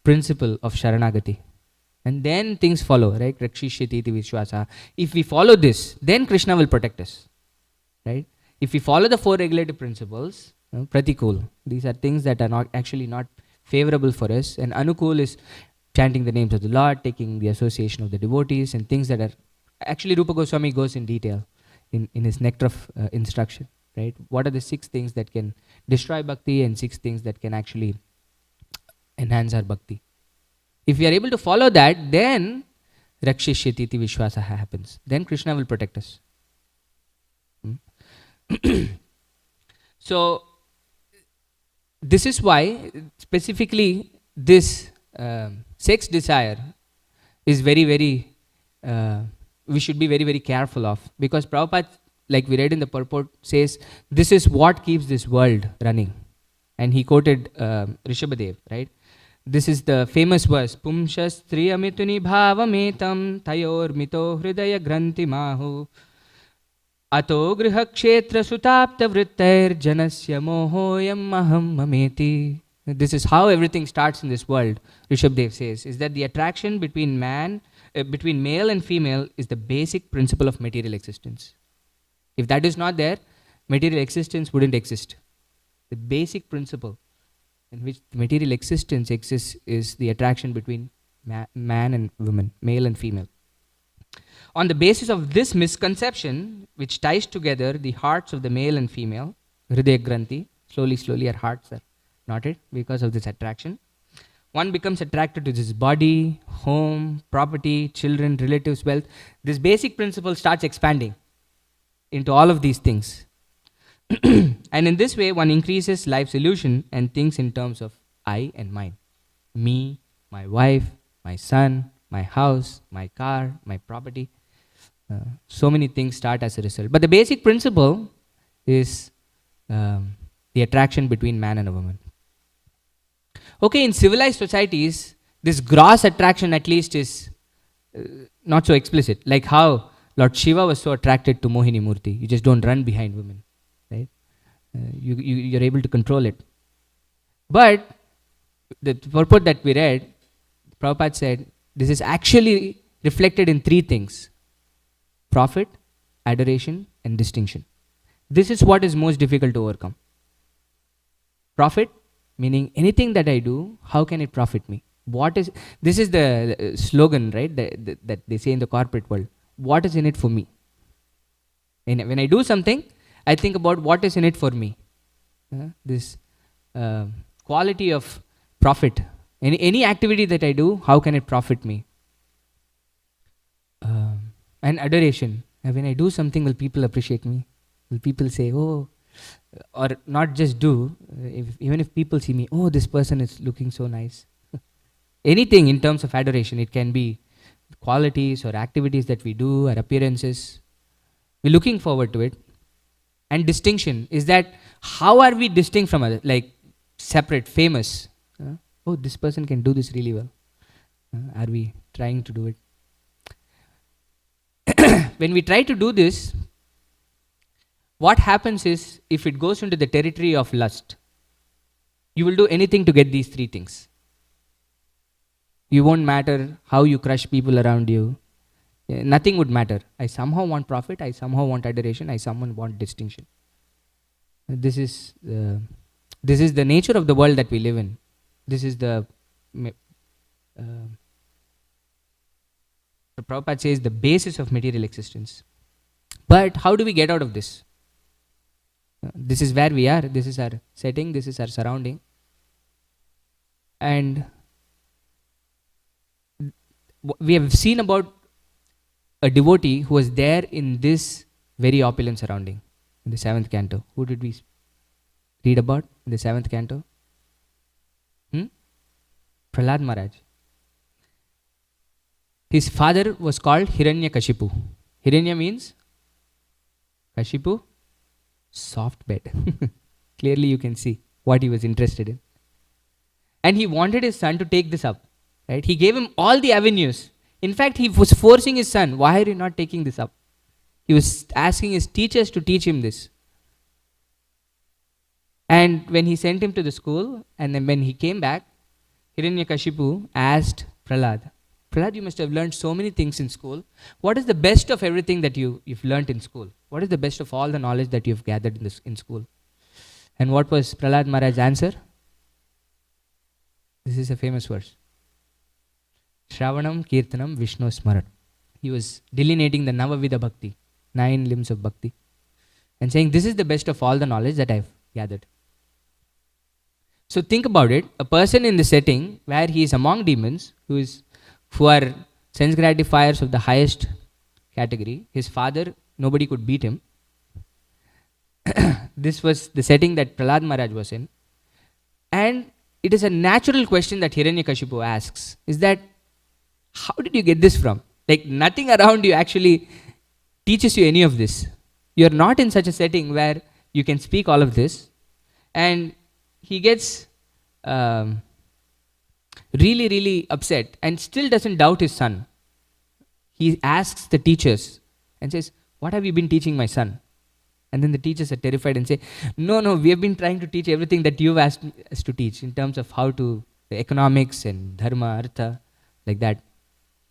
principle of Sharanagati. And then things follow, right? Rakshishyati vishwasa. If we follow this, then Krishna will protect us. Right? If we follow the 4 regulative principles, pratikul, these are things that are not favorable for us. And anukul is chanting the names of the Lord, taking the association of the devotees, and things that are... Actually, Rupa Goswami goes in detail in his nectar of instruction. Right? What are the 6 things that can destroy bhakti and 6 things that can actually enhance our bhakti? If we are able to follow that, then Rakshishyatiti Vishwasa happens. Then Krishna will protect us. So, this is why specifically this sex desire is very, very, we should be very, very careful of. Because Prabhupada, like we read in the purport, says, this is what keeps this world running. And he quoted Rishabhadev, right? This is the famous verse, Pumshas triyamituni bhavametam tayor mito hridaya granti mahu ato griha kshetra sutapta vrittair janasya mohoyam maham mameti. This is how everything starts in this world, Rishabhadev says, is that the attraction between male and female is the basic principle of material existence. If that is not there, material existence wouldn't exist. The basic principle in which material existence exists is the attraction between man and woman, male and female. On the basis of this misconception, which ties together the hearts of the male and female, Hridaya Granthi, slowly our hearts are knotted because of this attraction. One becomes attracted to this body, home, property, children, relatives, wealth. This basic principle starts expanding into all of these things. And in this way, one increases life's illusion and thinks in terms of I and mine. Me, my wife, my son, my house, my car, my property. So many things start as a result. But the basic principle is the attraction between man and a woman. Okay, in civilized societies, this gross attraction at least is not so explicit. Like how Lord Shiva was so attracted to Mohini Murti. You just don't run behind women, right? You're able to control it. But the purport that we read, Prabhupada said, this is actually reflected in three things: profit, adoration, and distinction. This is what is most difficult to overcome. Profit, meaning anything that I do, how can it profit me? This is the slogan, right, that they say in the corporate world. What is in it for me? And when I do something, I think about what is in it for me. This quality of profit. Any activity that I do, how can it profit me? And adoration. When I do something, will people appreciate me? Will people say, oh, or not just do, even if people see me, oh, this person is looking so nice. Anything in terms of adoration, it can be qualities or activities that we do, or appearances. We're looking forward to it. And distinction is that how are we distinct from others? Like separate, famous. Oh, this person can do this really well. Are we trying to do it? When we try to do this, what happens is, if it goes into the territory of lust, you will do anything to get these three things. You won't matter how you crush people around you. Nothing would matter. I somehow want profit, I somehow want adoration, I somehow want distinction. This is the nature of the world that we live in. This is the Prabhupada says the basis of material existence. But how do we get out of this? This is where we are. This is our setting. This is our surrounding. And we have seen about a devotee who was there in this very opulent surrounding in the 7th canto. Who did we read about in the 7th canto? Prahlad Maharaj. His father was called Hiranyakashipu. Hiranya means Kashipu, soft bed. Clearly you can see what he was interested in. And he wanted his son to take this up. Right? He gave him all the avenues. In fact, he was forcing his son, why are you not taking this up? He was asking his teachers to teach him this. And when he sent him to the school, and then when he came back, Hiranyakashipu asked Prahlad, Prahlad, you must have learned so many things in school. What is the best of everything that you've learned in school? What is the best of all the knowledge that you've gathered in school? And what was Prahlad Maharaj's answer? This is a famous verse. Shravanam Kirtanam Vishnu Smaran. He was delineating the Navavidha Bhakti, 9 limbs of Bhakti, and saying this is the best of all the knowledge that I've gathered. So think about it, a person in the setting where he is among demons, who are sense gratifiers of the highest category. His father, nobody could beat him. This was the setting that Prahlad Maharaj was in. And it is a natural question that Hiranyakashipu asks, is that, how did you get this from? Like nothing around you actually teaches you any of this. You're not in such a setting where you can speak all of this. And he gets really, really upset and still doesn't doubt his son. He asks the teachers and says, what have you been teaching my son? And then the teachers are terrified and say, no, we have been trying to teach everything that you've asked us to teach in terms of how to, the economics and dharma, artha, like that.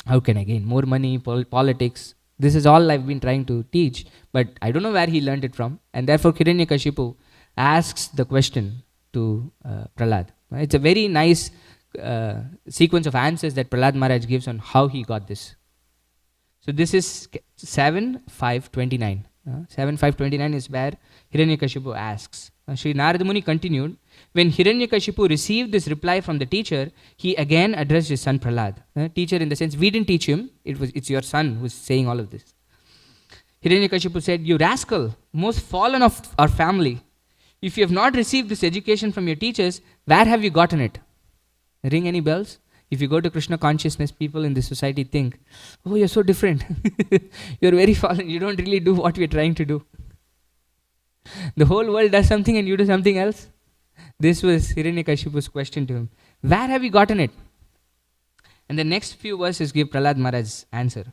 How can I gain more money, politics, This is all I've been trying to teach, but I don't know where he learned it from. And therefore Hiranyakashipu asks the question to Prahlad. It's a very nice sequence of answers that Prahlad Maharaj gives on how he got this. So this is 7.5.29. 7.5.29 is where Hiranyakashipu asks. Sri Narada Muni continued, when Hiranyakashipu received this reply from the teacher, he again addressed his son Prahlad. Teacher in the sense, we didn't teach him, it's your son who's saying all of this. Hiranyakashipu said, you rascal, most fallen of our family, if you have not received this education from your teachers, where have you gotten it? Ring any bells? If you go to Krishna consciousness, people in this society think, oh, you're so different. You're very fallen. You don't really do what we're trying to do. The whole world does something and you do something else. This was Hiranyakashipu's question to him. Where have you gotten it? And the next few verses give Prahlad Maharaj's answer.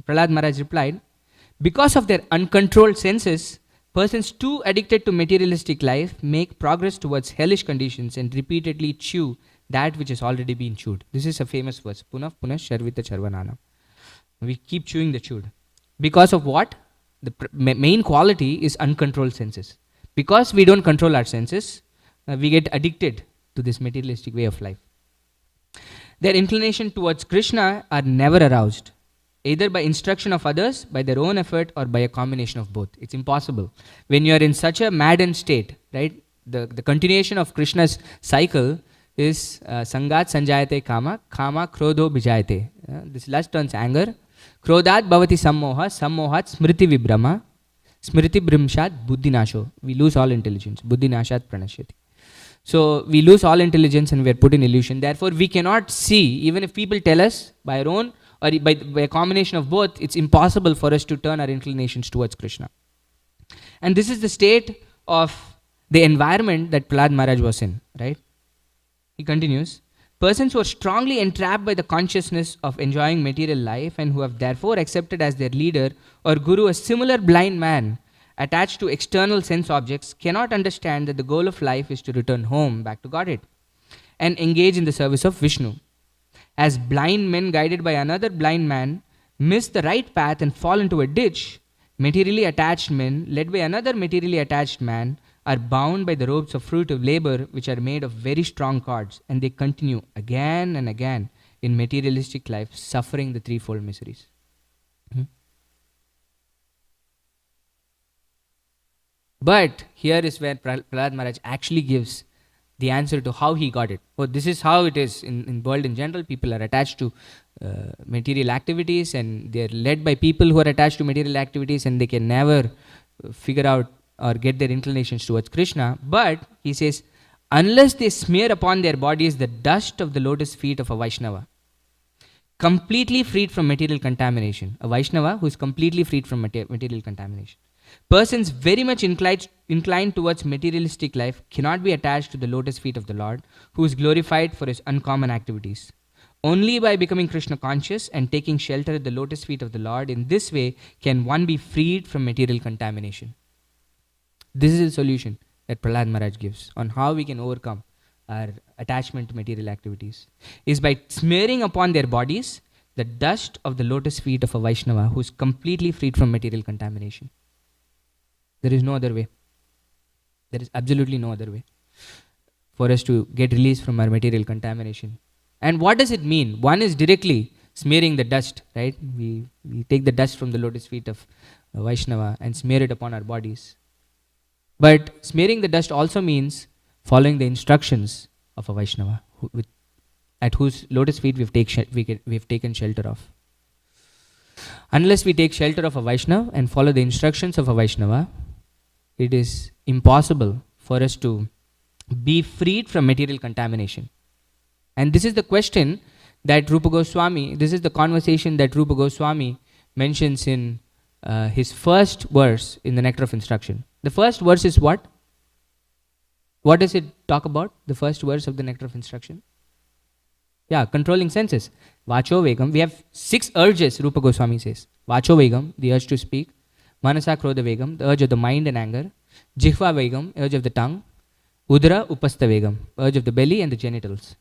Prahlad Maharaj replied, because of their uncontrolled senses, persons too addicted to materialistic life make progress towards hellish conditions and repeatedly chew that which has already been chewed. This is a famous verse. Punah punah sharvita charvananam. We keep chewing the chewed. Because of what? The main quality is uncontrolled senses. Because we don't control our senses, we get addicted to this materialistic way of life. Their inclination towards Krishna are never aroused, either by instruction of others, by their own effort, or by a combination of both. It's impossible. When you are in such a maddened state, right? The continuation of Krishna's cycle is Sangat Sanjayate Kama, Kama Krodho Bijayate. This lust turns anger. Krodhat Bhavati Sammoha, Sammohat Smriti Vibrama, Smriti Brimshat Buddhi Nasho. We lose all intelligence. Buddhi Nashat Pranashyati. So we lose all intelligence and we are put in illusion. Therefore we cannot see, even if people tell us by our own or by a combination of both, it's impossible for us to turn our inclinations towards Krishna. And this is the state of the environment that Prahlad Maharaj was in, right? He continues, persons who are strongly entrapped by the consciousness of enjoying material life and who have therefore accepted as their leader or guru a similar blind man attached to external sense objects cannot understand that the goal of life is to return home back to Godhead and engage in the service of Vishnu. As blind men guided by another blind man miss the right path and fall into a ditch, materially attached men led by another materially attached man are bound by the ropes of fruitive labor which are made of very strong cords, and they continue again and again in materialistic life, suffering the threefold miseries. But here is where Prahlad Maharaj actually gives the answer to how he got it. Oh, this is how it is in world in general. People are attached to material activities and they are led by people who are attached to material activities and they can never figure out or get their inclinations towards Krishna. But he says, unless they smear upon their bodies the dust of the lotus feet of a Vaishnava, completely freed from material contamination, a Vaishnava who is completely freed from material contamination. Persons very much inclined towards materialistic life cannot be attached to the lotus feet of the Lord, who is glorified for his uncommon activities. Only by becoming Krishna conscious and taking shelter at the lotus feet of the Lord, in this way can one be freed from material contamination. This is the solution that Prahlad Maharaj gives on how we can overcome our attachment to material activities, is by smearing upon their bodies the dust of the lotus feet of a Vaishnava who is completely freed from material contamination. There is no other way. There is absolutely no other way for us to get released from our material contamination. And what does it mean? One is directly smearing the dust, right? We take the dust from the lotus feet of Vaishnava and smear it upon our bodies. But smearing the dust also means following the instructions of a Vaishnava, at whose lotus feet we've taken shelter of. Unless we take shelter of a Vaishnava and follow the instructions of a Vaishnava, it is impossible for us to be freed from material contamination. And this is the question that Rupa Goswami, this is the conversation that Rupa Goswami mentions in his first verse in the Nectar of Instruction. The first verse is what? What does it talk about? The first verse of the Nectar of Instruction? Yeah, controlling senses. Vacho Vegam. We have 6 urges, Rupa Goswami says. Vacho Vegam, the urge to speak. Manasa Krodha Vegam, the urge of the mind and anger. Jihva Vegam, urge of the tongue. Udra Upastha Vegam, urge of the belly and the genitals.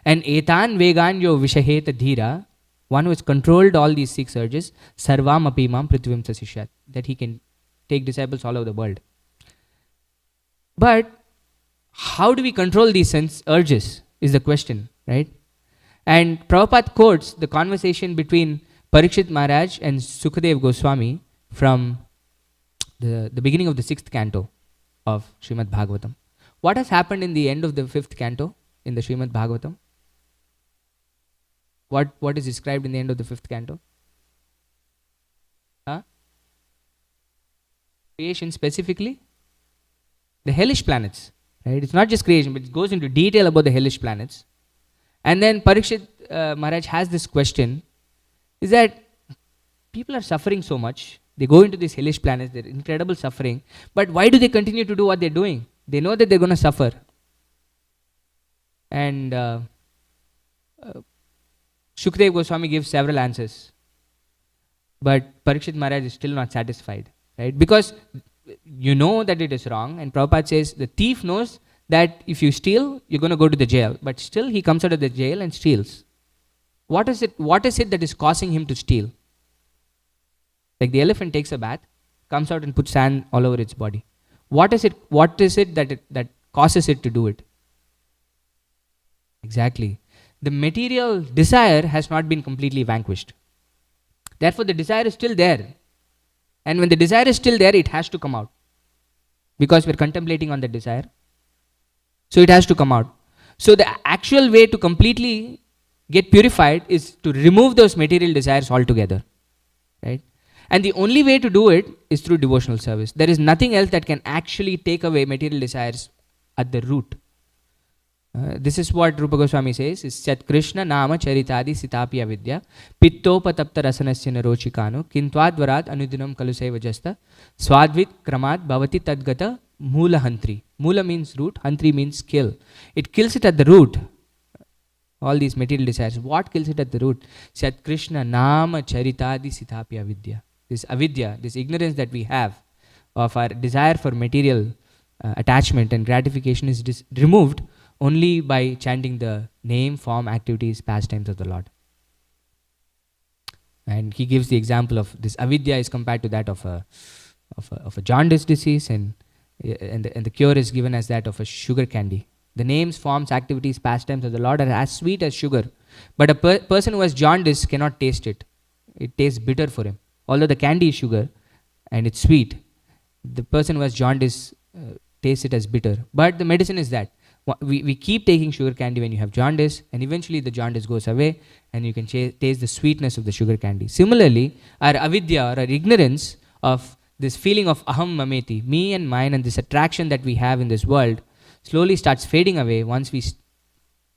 And Etan Vegan Yo Vishaheta Dhira. one who has controlled all these 6 urges, sarvam api mam prithvim sasishyat, that he can take disciples all over the world. But how do we control these sense urges is the question, right? And Prabhupada quotes the conversation between Parikshit Maharaj and Sukadev Goswami from the beginning of the 6th canto of Srimad Bhagavatam. What has happened in the end of the 5th canto in the Srimad Bhagavatam? What is described in the end of the 5th canto? Creation, specifically the hellish planets, right? It's not just creation, but it goes into detail about the hellish planets. And then Parikshit Maharaj has this question, is that people are suffering so much, they go into these hellish planets, they're incredible suffering, but why do they continue to do what they're doing? They know that they're going to suffer. And Shukdev Goswami gives several answers, but Parikshit Maharaj is still not satisfied, right? Because you know that it is wrong, and Prabhupada says the thief knows that if you steal, you're going to go to the jail, but still he comes out of the jail and steals. What is it that is causing him to steal? Like the elephant takes a bath, comes out and puts sand all over its body. What is it that causes it to do it? Exactly. The material desire has not been completely vanquished. Therefore, the desire is still there. And when the desire is still there, it has to come out. Because we're contemplating on the desire. So it has to come out. So the actual way to completely get purified is to remove those material desires altogether. Right? And the only way to do it is through devotional service. There is nothing else that can actually take away material desires at the root. This is what Rupa Goswami says, is Sat Krishna Nama Charitadi Sitapi Avidya Pittopa Tapta Rasanasya Narochikano Kintwadvarat Anudinam Kaluseva Jasta Swadvit Kramat Bhavati Tadgata Mula Hantri. Mula means root, Hantri means kill. It kills it at the root. All these material desires. What kills it at the root? Sat Krishna Nama Charitadi Sitapi Avidya. This avidya, this ignorance that we have of our desire for material attachment and gratification is removed only by chanting the name, form, activities, pastimes of the Lord. And he gives the example of this avidya is compared to that of a jaundice disease, and the cure is given as that of a sugar candy. The names, forms, activities, pastimes of the Lord are as sweet as sugar, but a person who has jaundice cannot taste it. It tastes bitter for him. Although the candy is sugar and it's sweet, the person who has jaundice tastes it as bitter. But the medicine is that we keep taking sugar candy when you have jaundice, and eventually the jaundice goes away and you can taste the sweetness of the sugar candy. Similarly, our avidya, or our ignorance of this feeling of aham mameti, me and mine, and this attraction that we have in this world slowly starts fading away once we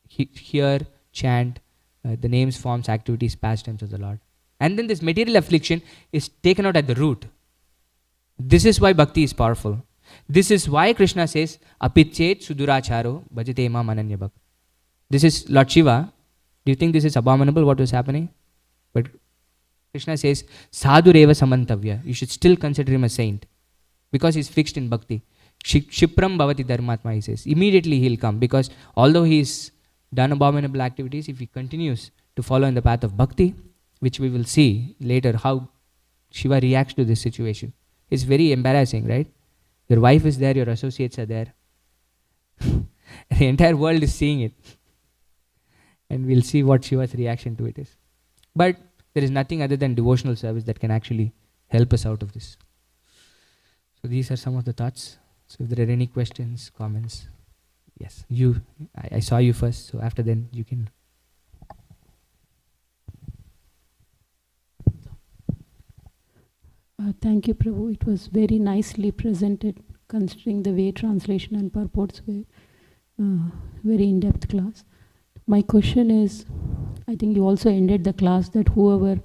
hear, chant the names, forms, activities, pastimes of the Lord. And then this material affliction is taken out at the root. This is why bhakti is powerful. This is why Krishna says, Apichet suduracharo bhajate ma mananyabhak. This is Lord Shiva. Do you think this is abominable, what was happening? But Krishna says, Sadhureva samantavya. You should still consider him a saint, because he's fixed in bhakti. Shipram bhavati dharmatma, he says. Immediately he'll come, because although he's done abominable activities, if he continues to follow in the path of bhakti, which we will see later how Shiva reacts to this situation. It's very embarrassing, right? Your wife is there, your associates are there. The entire world is seeing it. And we'll see what Shiva's reaction to it is. But there is nothing other than devotional service that can actually help us out of this. So these are some of the thoughts. So if there are any questions, comments. Yes, I saw you first, so after then you can. Thank you, Prabhu. It was very nicely presented, considering the way translation and purports were very in-depth class. My question is, I think you also ended the class that whoever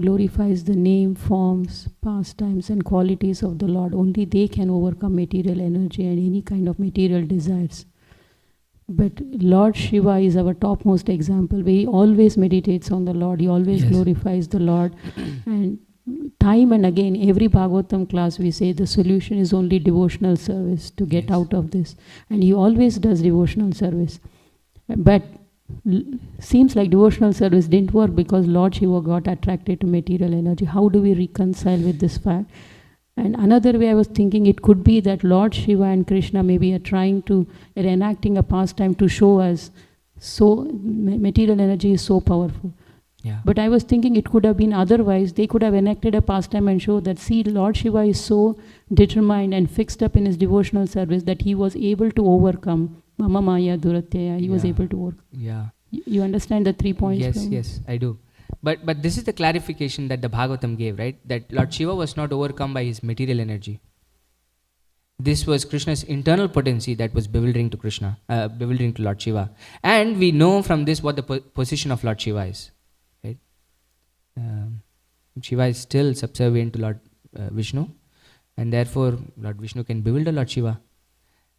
glorifies the name, forms, pastimes and qualities of the Lord, only they can overcome material energy and any kind of material desires. But Lord Shiva is our topmost example, where he always meditates on the Lord, he always glorifies the Lord. And time and again, every Bhagavatam class we say the solution is only devotional service to get out of this. And he always does devotional service. But seems like devotional service didn't work because Lord Shiva got attracted to material energy. How do we reconcile with this fact? And another way I was thinking, it could be that Lord Shiva and Krishna maybe are enacting a pastime to show us material energy is so powerful. Yeah. But I was thinking it could have been otherwise. They could have enacted a pastime and show that, see, Lord Shiva is so determined and fixed up in his devotional service that he was able to overcome Mama Maya Duratyaya. He was able to work. Yeah. You understand the 3 points? Yes, yes, I do. But this is the clarification that the Bhagavatam gave, right? That Lord Shiva was not overcome by his material energy. This was Krishna's internal potency that was bewildering to Krishna, bewildering to Lord Shiva. And we know from this what the position of Lord Shiva is. Right? Shiva is still subservient to Lord Vishnu, and therefore Lord Vishnu can bewilder Lord Shiva.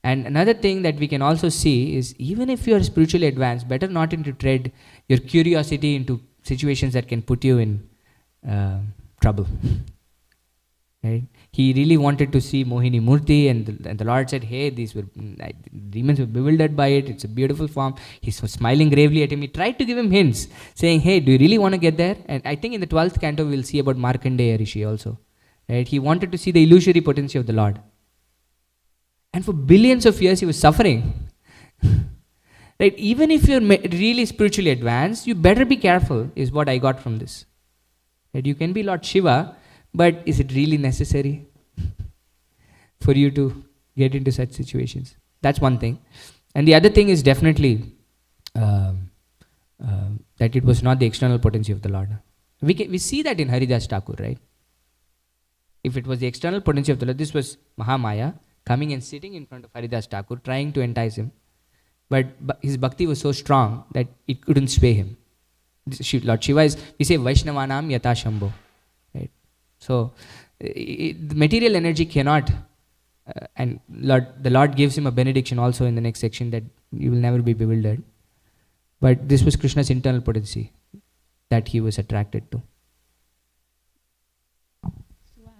And another thing that we can also see is, even if you are spiritually advanced, better not to tread your curiosity into situations that can put you in trouble. Right? He really wanted to see Mohini Murti, and the Lord said, hey, demons were bewildered by it, it's a beautiful form. He was smiling gravely at him. He tried to give him hints, saying, hey, do you really want to get there? And I think in the 12th canto we'll see about Markandeya Rishi also. Right? He wanted to see the illusory potency of the Lord. And for billions of years he was suffering. Right? Even if you're really spiritually advanced, you better be careful, is what I got from this. That you can be Lord Shiva, but is it really necessary for you to get into such situations? That's one thing. And the other thing is definitely that it was not the external potency of the Lord. We see that in Haridas Thakur, right? If it was the external potency of the Lord, this was Mahamaya coming and sitting in front of Haridas Thakur, trying to entice him. But his bhakti was so strong that it couldn't sway him. Lord Shiva is, we say, Vaishnavanam Yata Shambho. Right? So, the material energy cannot, and the Lord gives him a benediction also in the next section that you will never be bewildered. But this was Krishna's internal potency that he was attracted to.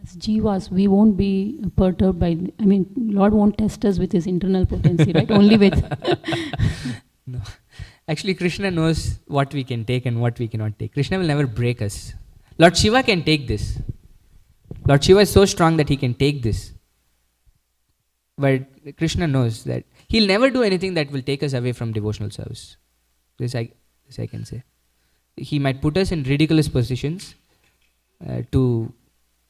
As jivas, we won't be perturbed by, Lord won't test us with his internal potency, right? Only with... No. Actually, Krishna knows what we can take and what we cannot take. Krishna will never break us. Lord Shiva can take this. Lord Shiva is so strong that he can take this. But Krishna knows that he'll never do anything that will take us away from devotional service. This I can say. He might put us in ridiculous positions to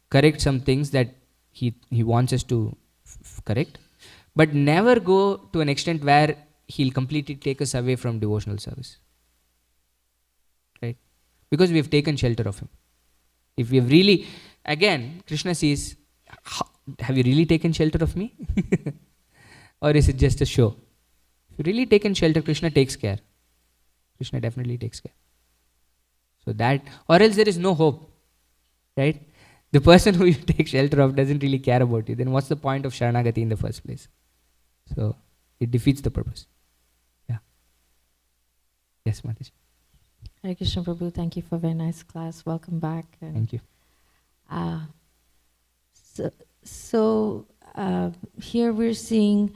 correct some things that he wants us to correct, but never go to an extent where he'll completely take us away from devotional service. Right? Because we have taken shelter of him. If we have really, again, Krishna says, have you really taken shelter of me? Or is it just a show? If you really taken shelter, Krishna takes care. Krishna definitely takes care. So that, or else there is no hope. Right? The person who you take shelter of doesn't really care about you. Then what's the point of Sharanagati in the first place? So it defeats the purpose. Yeah. Yes, Mataji. Hare Krishna Prabhu, thank you for a very nice class. Welcome back. And, thank you. Here we're seeing,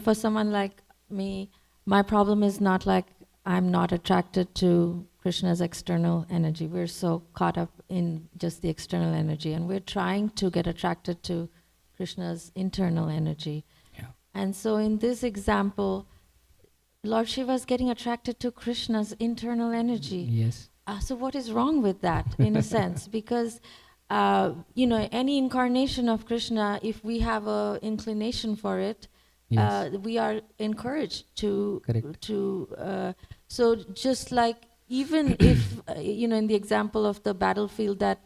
for someone like me, my problem is not like I'm not attracted to Krishna's external energy. We're so caught up in just the external energy, and we're trying to get attracted to Krishna's internal energy. Yeah. And so in this example, Lord Shiva is getting attracted to Krishna's internal energy. Yes. So what is wrong with that, in a sense? Because, any incarnation of Krishna, if we have an inclination for it, yes. We are encouraged to... Correct. So just like, even if, in the example of the battlefield, that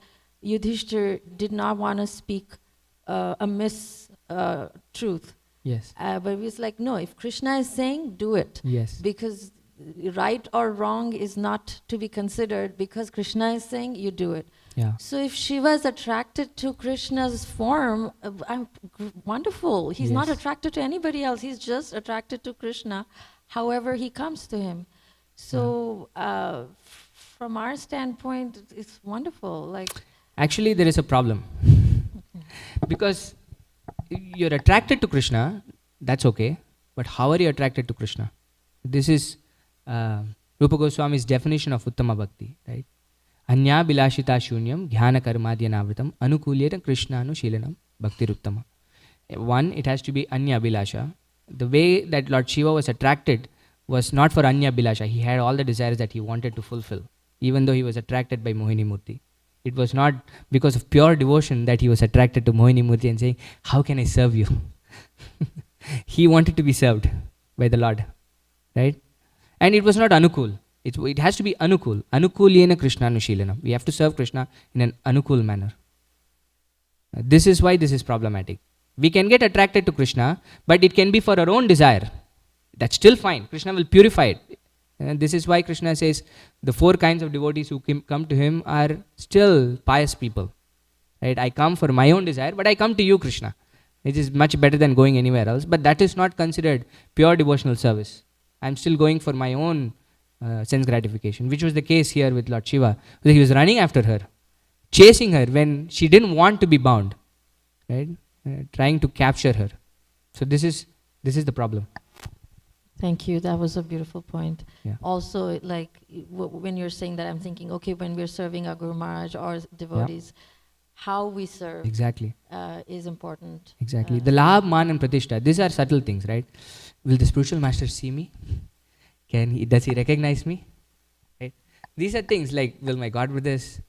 Yudhishthir did not want to speak a truth. Yes. But he was like, no, if Krishna is saying, do it. Yes. Because right or wrong is not to be considered, because Krishna is saying, you do it. Yeah. So if Shiva is attracted to Krishna's form, wonderful. He's not Yes. attracted to anybody else. He's just attracted to Krishna, however he comes to him. So from our standpoint, it's wonderful. Like, actually, there is a problem. Because you're attracted to Krishna, that's okay. But how are you attracted to Krishna? This is Rupa Goswami's definition of Uttama Bhakti, right? Anya bilashita shunyam jnana karmadhyanavritam anukulyeta krishnanu shilanam bhakti ruttama. One, it has to be Anya bilasha. The way that Lord Shiva was attracted was not for Anya bilasha. He had all the desires that he wanted to fulfill, even though he was attracted by Mohini Murti. It was not because of pure devotion that he was attracted to Mohini Murti and saying, how can I serve you? He wanted to be served by the Lord, right? And it was not anukul. It has to be anukul. Anukulyena krishnanushilanam. We have to serve Krishna in an anukul manner. This is why this is problematic. We can get attracted to Krishna, but it can be for our own desire. That's still fine. Krishna will purify it. And this is why Krishna says the 4 kinds of devotees who come to him are still pious people. Right? I come for my own desire, but I come to you, Krishna. It is much better than going anywhere else. But that is not considered pure devotional service. I'm still going for my own sense gratification, which was the case here with Lord Shiva. He was running after her, chasing her when she didn't want to be bound, right? Trying to capture her. So this is the problem. Thank you. That was a beautiful point. Yeah. Also, like when you're saying that, I'm thinking, okay, when we're serving our Guru Maharaj or devotees, how we serve exactly is important. Exactly. The Labh, Man and Pratishtha, these are subtle things, right? Will the spiritual master see me? Does he recognize me? Right? These are things like, will my God brothers?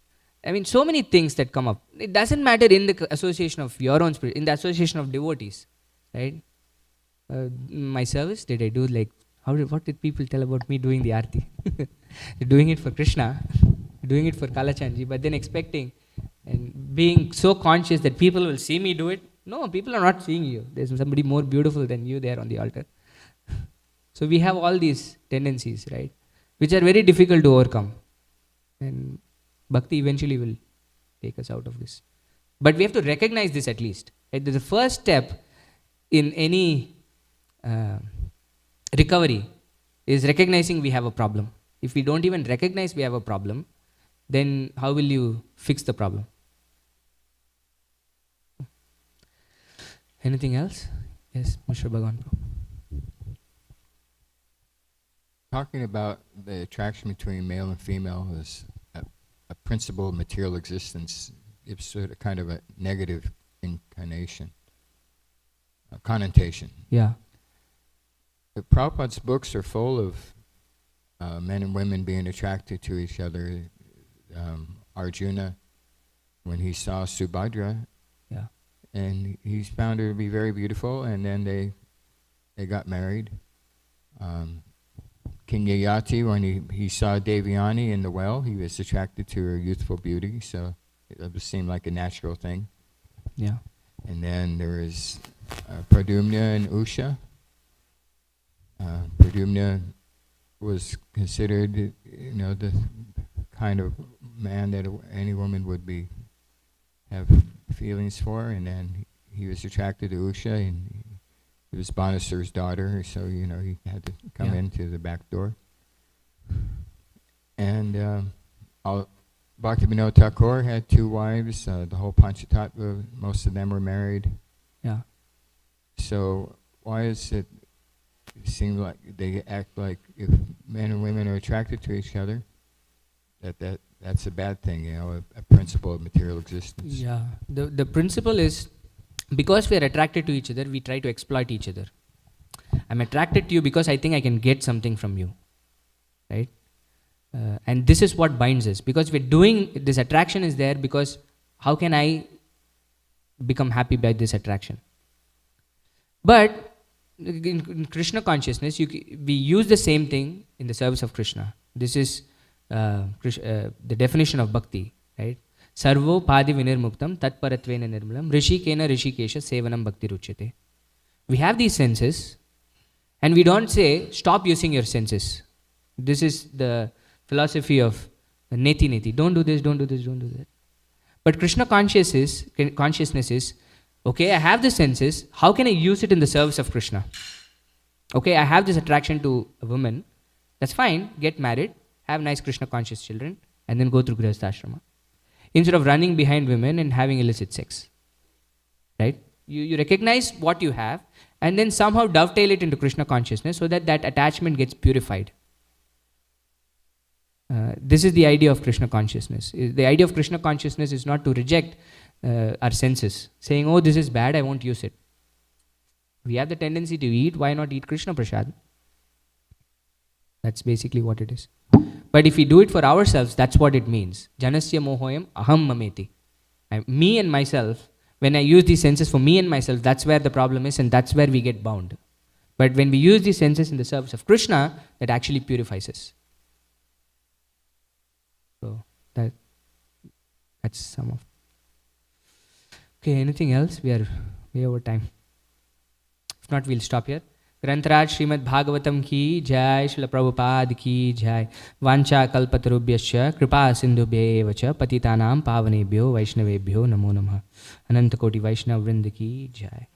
I mean, so many things that come up. It doesn't matter in the association of your own spirit, in the association of devotees, right? My service, did I do like, what did people tell about me doing the Aarti? Doing it for Krishna, doing it for Kalachandji, but then expecting and being so conscious that people will see me do it. No, people are not seeing you. There's somebody more beautiful than you there on the altar. So we have all these tendencies, right, which are very difficult to overcome. And Bhakti eventually will take us out of this. But we have to recognize this at least. Right? The first step in any recovery is recognizing we have a problem. If we don't even recognize we have a problem, then how will you fix the problem? Anything else? Yes, Mr. Bhagwan. Talking about the attraction between male and female is a principle of material existence. It's sort of kind of a negative incarnation, a connotation. Yeah. Prabhupada's books are full of men and women being attracted to each other. Arjuna, when he saw Subhadra, and he found her to be very beautiful, and then they got married. King Yayati, when he saw Devyani in the well, he was attracted to her youthful beauty, so it seemed like a natural thing. Yeah. And then there is Pradyumna and Usha. Pradyumna was considered, the kind of man that any woman would have feelings for, and then he was attracted to Usha, and he was Banasar's daughter, so he had to come in through the back door. And Bhaktivinoda Thakur had 2 wives. The whole Panchatattva, most of them were married. Yeah. So why is it seem like they act like if men and women are attracted to each other, that's a bad thing, a principle of material existence? Yeah. The principle is, because we are attracted to each other, we try to exploit each other. I'm attracted to you because I think I can get something from you, right? And this is what binds us, because we're doing, this attraction is there because how can I become happy by this attraction? But in Krishna consciousness, we use the same thing in the service of Krishna. This is the definition of bhakti, right? Sarvo padi vinirmuktam tatparatvena nirmalam rishikena rishikesha sevanam bhakti ruchyate. We have these senses, and we don't say, stop using your senses. This is the philosophy of neti neti. Don't do this, don't do this, don't do that. But Krishna consciousness is, okay, I have the senses, how can I use it in the service of Krishna? Okay, I have this attraction to a woman, that's fine, get married, have nice Krishna conscious children, and then go through Grihastha Ashrama. Instead of running behind women and having illicit sex. Right? You recognize what you have, and then somehow dovetail it into Krishna consciousness so that attachment gets purified. This is the idea of Krishna consciousness. The idea of Krishna consciousness is not to reject our senses, saying, oh, this is bad, I won't use it. We have the tendency to eat, why not eat Krishna Prasad? That's basically what it is. But if we do it for ourselves, that's what it means. Janasya mohoyam aham mameti. Me and myself, when I use these senses for me and myself, that's where the problem is, and that's where we get bound. But when we use these senses in the service of Krishna, that actually purifies us. So that's some of. Okay, anything else? We are way over time. If not, we'll stop here. Grantaraj Srimad Bhagavatam ki jai, Srila Prabhupada ki jai. Vancha kalpatarubhyascha kripa sindhubhya evacha patitanam pavanebhyo vaishnavebhyo namo namah. Ananta Koti Vaishnav Vrinda ki jai.